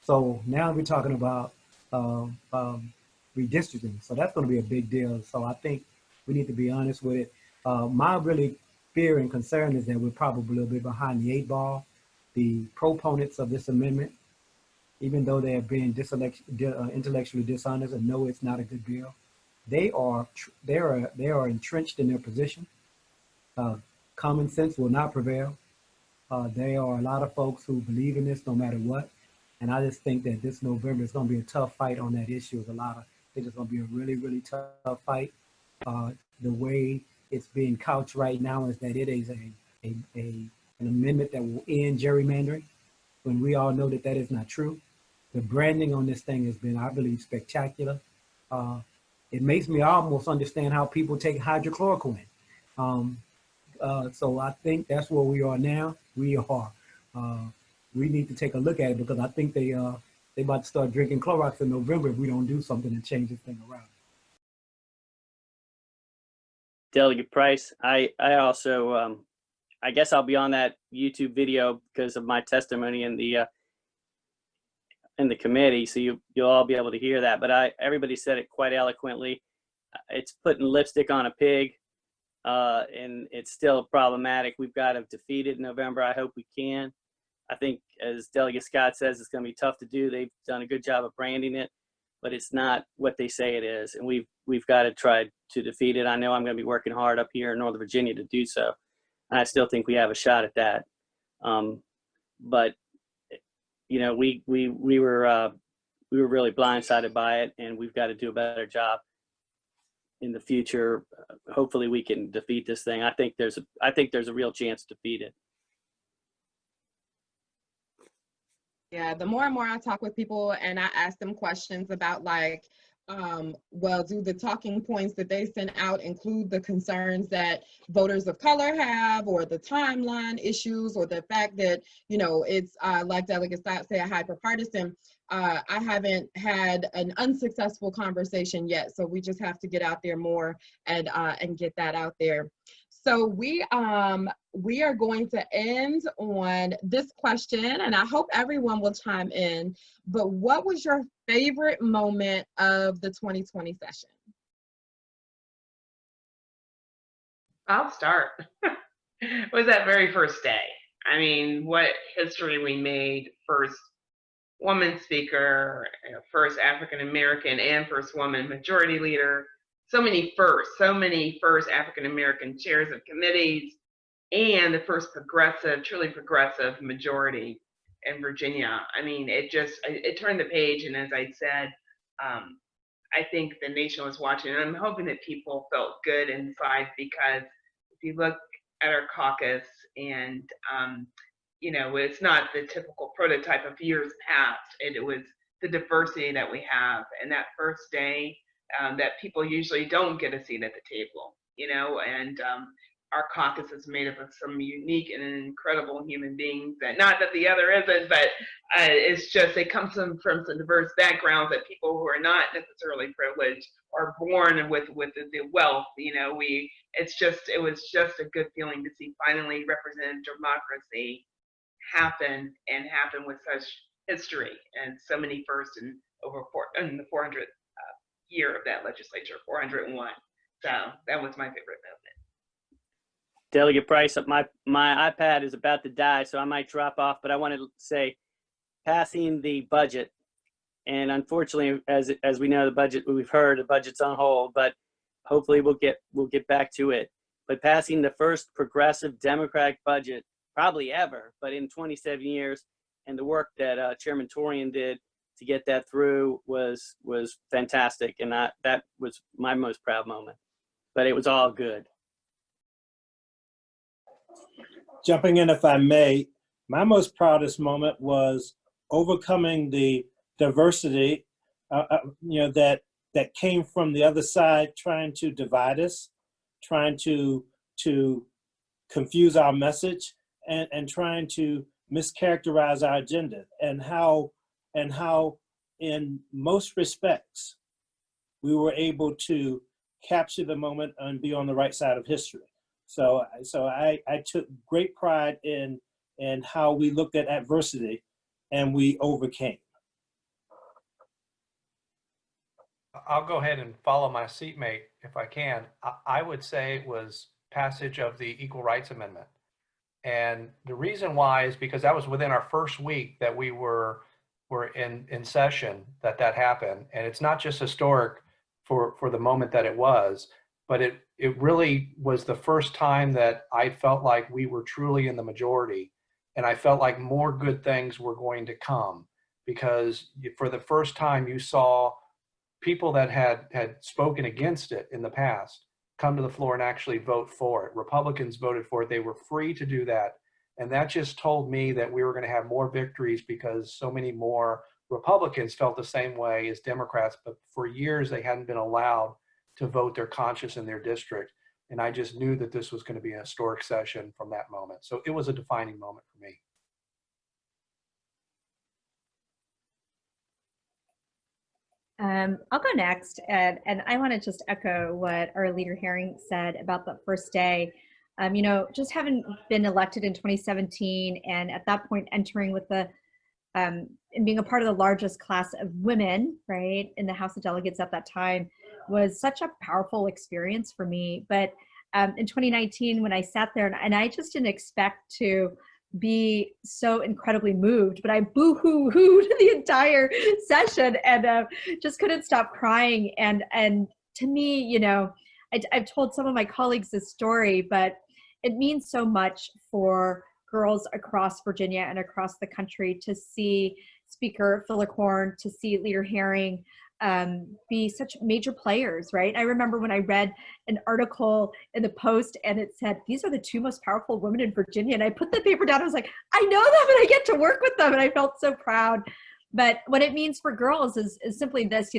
So now we're talking about redistricting. So that's going to be a big deal. So I think we need to be honest with it. My really fear and concern is that we're probably a little bit behind the 8 ball. The proponents of this amendment, even though they are being intellectually dishonest and know it's not a good bill, they are entrenched in their position. Common sense will not prevail. There are a lot of folks who believe in this no matter what. And I just think that this November is going to be a tough fight on that issue. It's just going to be a really, really tough fight. The way it's being couched right now is that it is an amendment that will end gerrymandering, when we all know that that is not true. The branding on this thing has been, I believe, spectacular. It makes me almost understand how people take hydrochloroquine. So I think that's where we are now. We need to take a look at it, because I think they about to start drinking Clorox in November if we don't do something to change this thing around. Delegate Price, I also, I guess I'll be on that YouTube video because of my testimony in the committee, so you'll all be able to hear that. But everybody said it quite eloquently. It's putting lipstick on a pig, and it's still problematic. We've got to defeat it in November. I hope we can. I think, as Delegate Scott says, it's going to be tough to do. They've done a good job of branding it, but it's not what they say it is, and we've got to try to defeat it. I know I'm going to be working hard up here in Northern Virginia to do so, and I still think we have a shot at that. But you know, we were really blindsided by it, and we've got to do a better job in the future. Hopefully, we can defeat this thing. I think there's a real chance to defeat it. Yeah, the more and more I talk with people and I ask them questions about, like, well, do the talking points that they send out include the concerns that voters of color have, or the timeline issues, or the fact that, you know, it's like Delegate Scott said, hyper-partisan. I haven't had an unsuccessful conversation yet, so we just have to get out there more and get that out there. So we are going to end on this question, and I hope everyone will chime in. But what was your favorite moment of the 2020 session? I'll start. It was that very first day. I mean, what history we made. First woman speaker, first African-American and first woman majority leader. So many first African-American chairs of committees, and the first truly progressive majority in Virginia. I mean, it turned the page, and as I said, I think the nation was watching, and I'm hoping that people felt good inside, because if you look at our caucus, and you know, it's not the typical prototype of years past. It was the diversity that we have, and that first day, that people usually don't get a seat at the table, you know, and our caucus is made up of some unique and incredible human beings, that not that the other isn't, but it's just, they come from some diverse backgrounds, that people who are not necessarily privileged are born with the wealth. You know, we it was just a good feeling to see finally representative democracy happen and happen with such history and so many firsts in in the 400th year of that legislature, 401. So that was my favorite moment. Delegate Price, my iPad is about to die, so I might drop off, but I wanted to say passing the budget. And unfortunately, as we know, we've heard the budget's on hold, but hopefully we'll get back to it. But passing the first progressive Democratic budget, probably ever, but in 27 years, and the work that Chairman Torian did to get that through was fantastic, and that was my most proud moment. But it was all good. Jumping in, if I may, my most proudest moment was overcoming the diversity, that came from the other side, trying to divide us, trying to confuse our message, and trying to mischaracterize our agenda, and how in most respects we were able to capture the moment and be on the right side of history. So I took great pride in how we looked at adversity and we overcame. I'll go ahead and follow my seatmate if I can. I would say it was passage of the Equal Rights Amendment. And the reason why is because that was within our first week that we were in session that happened. And it's not just historic for the moment that it was, but it really was the first time that I felt like we were truly in the majority. And I felt like more good things were going to come, because for the first time you saw people that had spoken against it in the past come to the floor and actually vote for it. Republicans voted for it. They were free to do that. And that just told me that we were going to have more victories, because so many more Republicans felt the same way as Democrats, but for years they hadn't been allowed to vote their conscience in their district. And I just knew that this was going to be a historic session from that moment. So it was a defining moment for me. I'll go next, and I want to just echo what our leader Herring said about the first day. Just having been elected in 2017, and at that point entering with and being a part of the largest class of women, right, in the House of Delegates at that time, was such a powerful experience for me. But in 2019, when I sat there, and I just didn't expect to be so incredibly moved, but I boo-hoo-hooed the entire session, and just couldn't stop crying. And to me, I've told some of my colleagues this story, but it means so much for girls across Virginia and across the country to see Speaker Fillicorn, to see Leader Herring be such major players, right? I remember when I read an article in the Post and it said, these are the two most powerful women in Virginia. And I put the paper down, I was like, I know them and I get to work with them. And I felt so proud. But what it means for girls is simply this,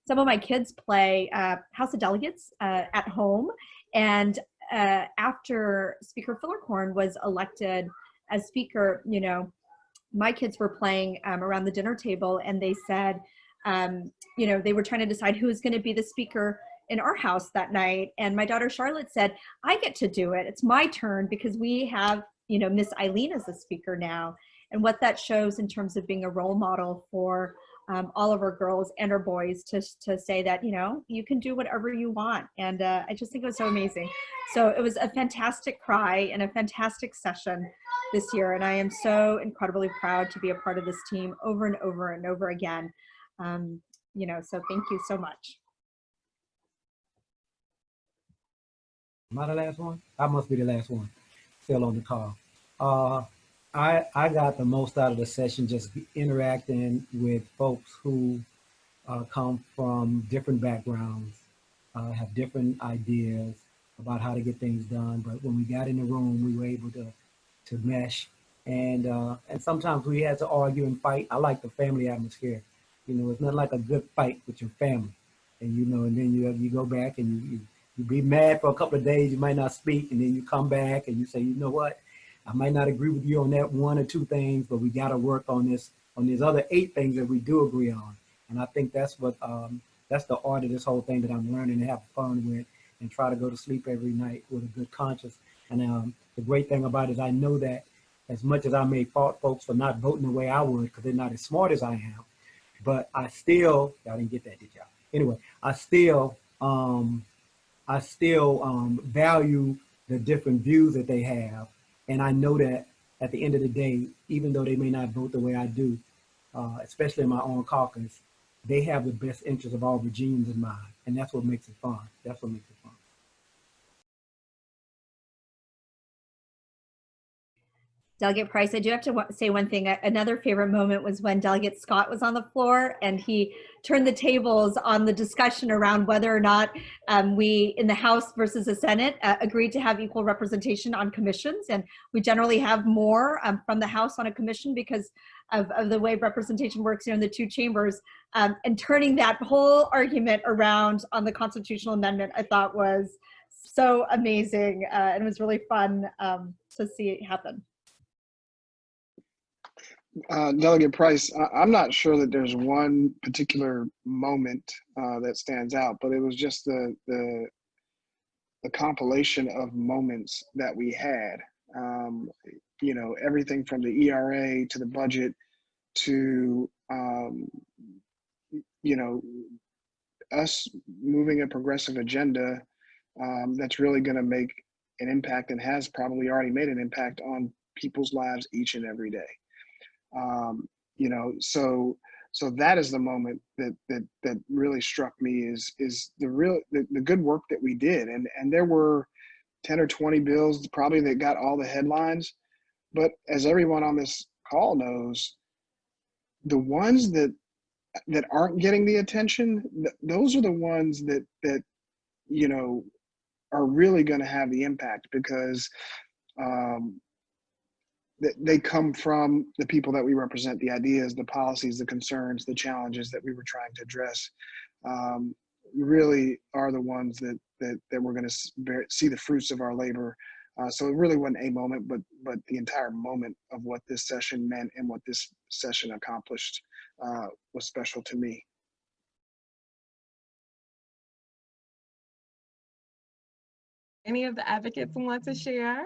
some of my kids play House of Delegates at home. And after Speaker Fillicorn was elected as Speaker, my kids were playing around the dinner table, and they said, they were trying to decide who was going to be the speaker in our house that night. And my daughter Charlotte said, I get to do it. It's my turn, because we have, Miss Eileen as the speaker now. And what that shows in terms of being a role model for all of our girls and our boys to say that, you can do whatever you want. And I just think it was so amazing. So it was a fantastic cry and a fantastic session this year. And I am so incredibly proud to be a part of this team over and over and over again. So thank you so much. Am I the last one? I must be the last one, still on the call. I got the most out of the session just interacting with folks who come from different backgrounds, have different ideas about how to get things done. But when we got in the room, we were able to mesh. And sometimes we had to argue and fight. I like the family atmosphere. It's not like a good fight with your family. And, and then you go back and you be mad for a couple of days, you might not speak, and then you come back and you say, you know what? I might not agree with you on that one or two things, but we got to work on these other 8 things that we do agree on. And I think that's what, that's the art of this whole thing that I'm learning to have fun with, and try to go to sleep every night with a good conscience. And the great thing about it is I know that as much as I may fault folks for not voting the way I would, because they're not as smart as I am, but I still, y'all didn't get that, did y'all? Anyway, I still value the different views that they have. And I know that at the end of the day, even though they may not vote the way I do, especially in my own caucus, they have the best interests of all Virginians in mind. And that's what makes it fun. That's what makes it fun. Delegate Price, I do have to say one thing. Another favorite moment was when Delegate Scott was on the floor and he turned the tables on the discussion around whether or not we in the House versus the Senate agreed to have equal representation on commissions. And we generally have more from the House on a commission because of the way representation works here in the two chambers. And turning that whole argument around on the constitutional amendment, I thought was so amazing. And it was really fun to see it happen. Delegate Price, I'm not sure that there's one particular moment that stands out, but it was just the compilation of moments that we had. You know, everything from the ERA to the budget to, you know, us moving a progressive agenda that's really going to make an impact and has probably already made an impact on people's lives each and every day. You know, so that is the moment that really struck me is the good work that we did, and there were 10 or 20 bills probably that got all the headlines, but as everyone on this call knows, the ones that aren't getting the attention, those are the ones that you know are really going to have the impact because they come from the people that we represent, the ideas, the policies, the concerns, the challenges that we were trying to address, really are the ones that we're going to see the fruits of our labor. So it really wasn't a moment, but the entire moment of what this session meant and what this session accomplished was special to me. Any of the advocates want to share?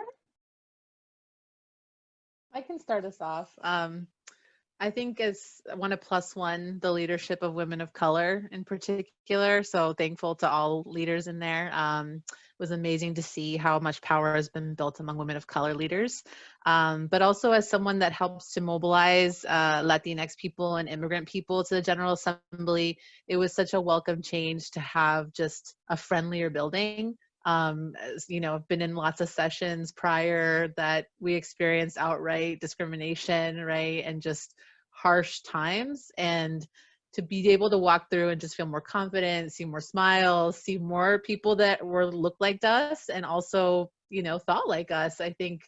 I can start us off. I think I want to plus one the leadership of women of color in particular. So thankful to all leaders in there. It was amazing to see how much power has been built among women of color leaders. But also as someone that helps to mobilize Latinx people and immigrant people to the General Assembly, it was such a welcome change to have just a friendlier building. You know, I've been in lots of sessions prior that we experienced outright discrimination, right, and just harsh times, and to be able to walk through and just feel more confident, see more smiles, see more people that looked like us and also, you know, thought like us, I think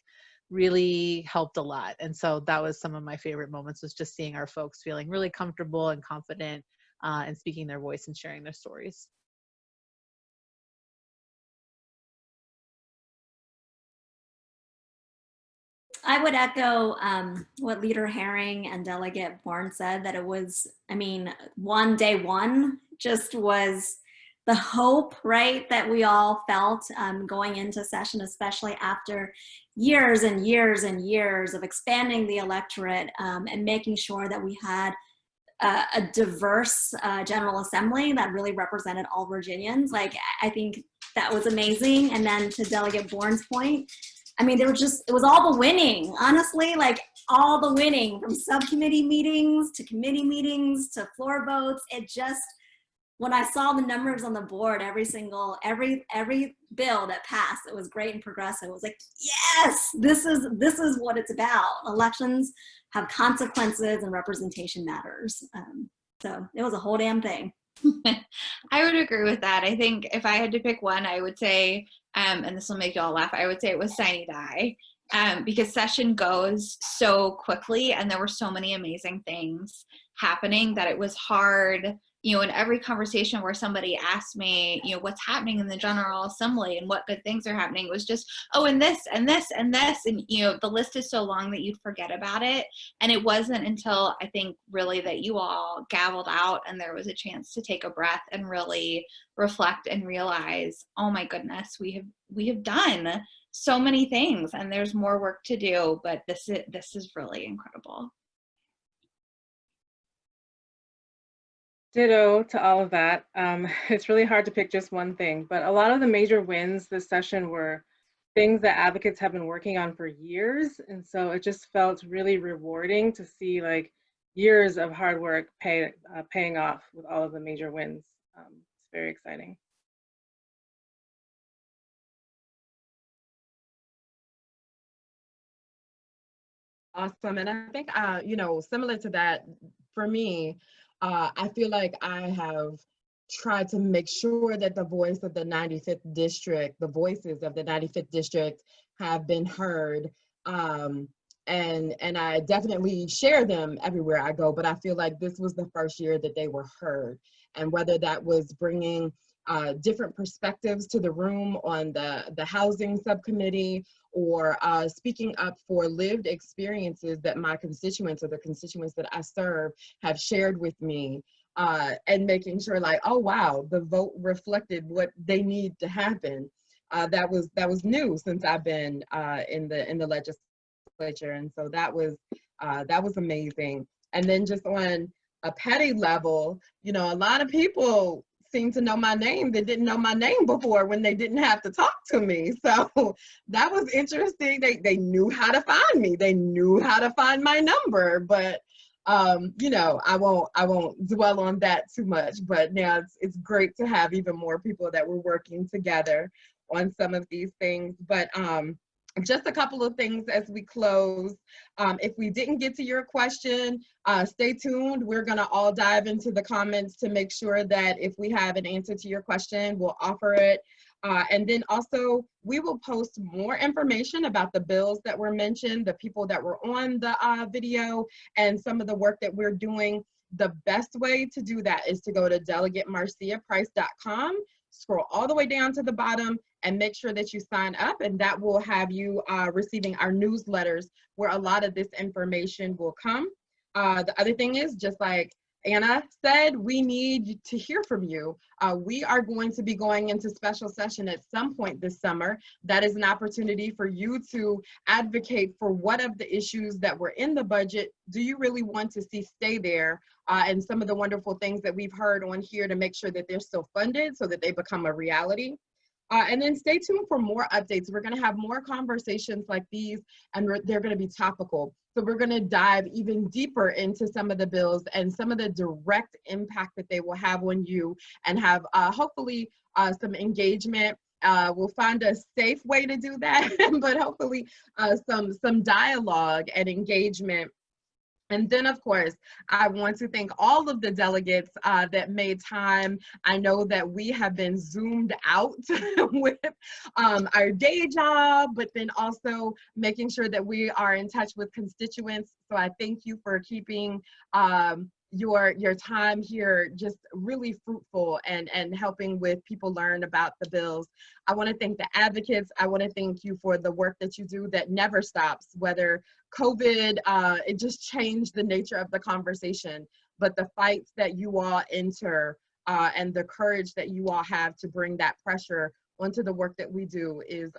really helped a lot. And so that was some of my favorite moments, was just seeing our folks feeling really comfortable and confident and speaking their voice and sharing their stories. I would echo what Leader Herring and Delegate Bourne said, that it was, I mean, day one just was the hope, right, that we all felt going into session, especially after years and years and years of expanding the electorate and making sure that we had a diverse General Assembly that really represented all Virginians. Like, I think that was amazing. And then to Delegate Bourne's point, I mean, it was all the winning, honestly, like all the winning, from subcommittee meetings to committee meetings to floor votes. It just, when I saw the numbers on the board, every bill that passed, it was great and progressive. It was like, yes, this is what it's about. Elections have consequences and representation matters. So it was a whole damn thing. I would agree with that. I think if I had to pick one, I would say, and this will make you all laugh, I would say it was Sine Die, because session goes so quickly and there were so many amazing things happening that it was hard you know, in every conversation where somebody asked me, you know, what's happening in the General Assembly and what good things are happening, it was just, oh, and this, and this, and this. And, you know, the list is so long that you'd forget about it. And it wasn't until I think really that you all gavelled out and there was a chance to take a breath and really reflect and realize, oh my goodness, we have done so many things and there's more work to do, but this is really incredible. Ditto to all of that. It's really hard to pick just one thing, but a lot of the major wins this session were things that advocates have been working on for years. And so it just felt really rewarding to see like years of hard work paying off with all of the major wins. It's very exciting. Awesome. And I think, you know, similar to that, for me, I feel like I have tried to make sure that the voice of the 95th district, the voices of the 95th district have been heard. And I definitely share them everywhere I go, but I feel like this was the first year that they were heard. And whether that was bringing different perspectives to the room on the housing subcommittee, or speaking up for lived experiences that my constituents or the constituents that I serve have shared with me, and making sure like, oh wow, the vote reflected what they need to happen. That was new since I've been in the legislature, and so that was amazing. And then just on a petty level, you know, a lot of people seem to know my name that didn't know my name before when they didn't have to talk to me. So that was interesting. They knew how to find me. They knew how to find my number, but you know, I won't dwell on that too much, but now it's great to have even more people that were working together on some of these things. But just a couple of things as we close. If we didn't get to your question, stay tuned. We're gonna all dive into the comments to make sure that if we have an answer to your question, we'll offer it. And then also, we will post more information about the bills that were mentioned, the people that were on the video, and some of the work that we're doing. The best way to do that is to go to delegatemarciaprice.com, scroll all the way down to the bottom, and make sure that you sign up, and that will have you receiving our newsletters where a lot of this information will come. The other thing is, just like Anna said, we need to hear from you. We are going to be going into special session at some point this summer. That is an opportunity for you to advocate for what of the issues that were in the budget do you really want to see stay there, and some of the wonderful things that we've heard on here to make sure that they're still funded so that they become a reality. And then stay tuned for more updates. We're going to have more conversations like these, and they're going to be topical. So we're going to dive even deeper into some of the bills and some of the direct impact that they will have on you, and have hopefully some engagement. We'll find a safe way to do that, but hopefully some dialogue and engagement. And then, of course, I want to thank all of the delegates that made time. I know that we have been zoomed out with our day job, but then also making sure that we are in touch with constituents. So I thank you for keeping your time here just really fruitful and helping with people learn about the bills. I want to thank the advocates. I want to thank you for the work that you do that never stops, whether COVID, it just changed the nature of the conversation, but the fights that you all enter and the courage that you all have to bring that pressure onto the work that we do is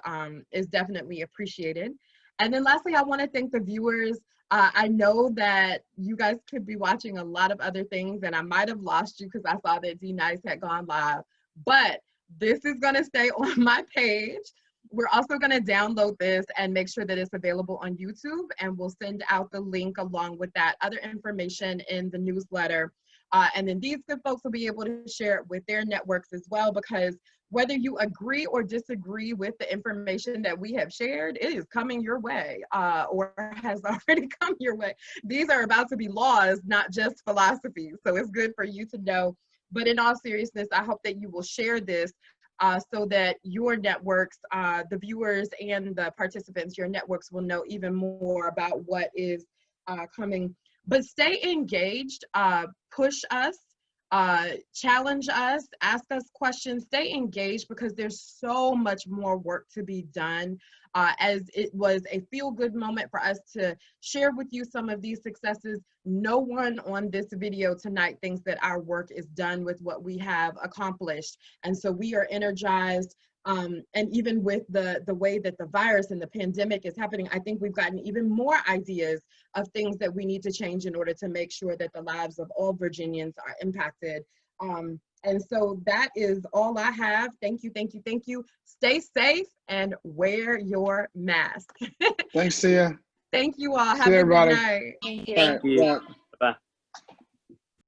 definitely appreciated. And then lastly, I want to thank the viewers. I know that you guys could be watching a lot of other things, and I might have lost you because I saw that D-Nice had gone live, but this is going to stay on my page. We're also going to download this and make sure that it's available on YouTube, and we'll send out the link along with that other information in the newsletter. And then these good folks will be able to share it with their networks as well, because whether you agree or disagree with the information that we have shared, it is coming your way, or has already come your way. These are about to be laws, not just philosophies. So it's good for you to know. But in all seriousness, I hope that you will share this so that your networks, the viewers and the participants, your networks will know even more about what is coming. But stay engaged, push us, challenge us, ask us questions, stay engaged, because there's so much more work to be done. As it was a feel-good moment for us to share with you some of these successes, no one on this video tonight thinks that our work is done with what we have accomplished. And so we are energized. And even with the way that the virus and the pandemic is happening, I think we've gotten even more ideas of things that we need to change in order to make sure that the lives of all Virginians are impacted. And so that is all I have. Thank you, thank you, thank you. Stay safe and wear your mask. Thanks, Sia. Thank you all. See Have a everybody. good night. Thank you. All right, bye.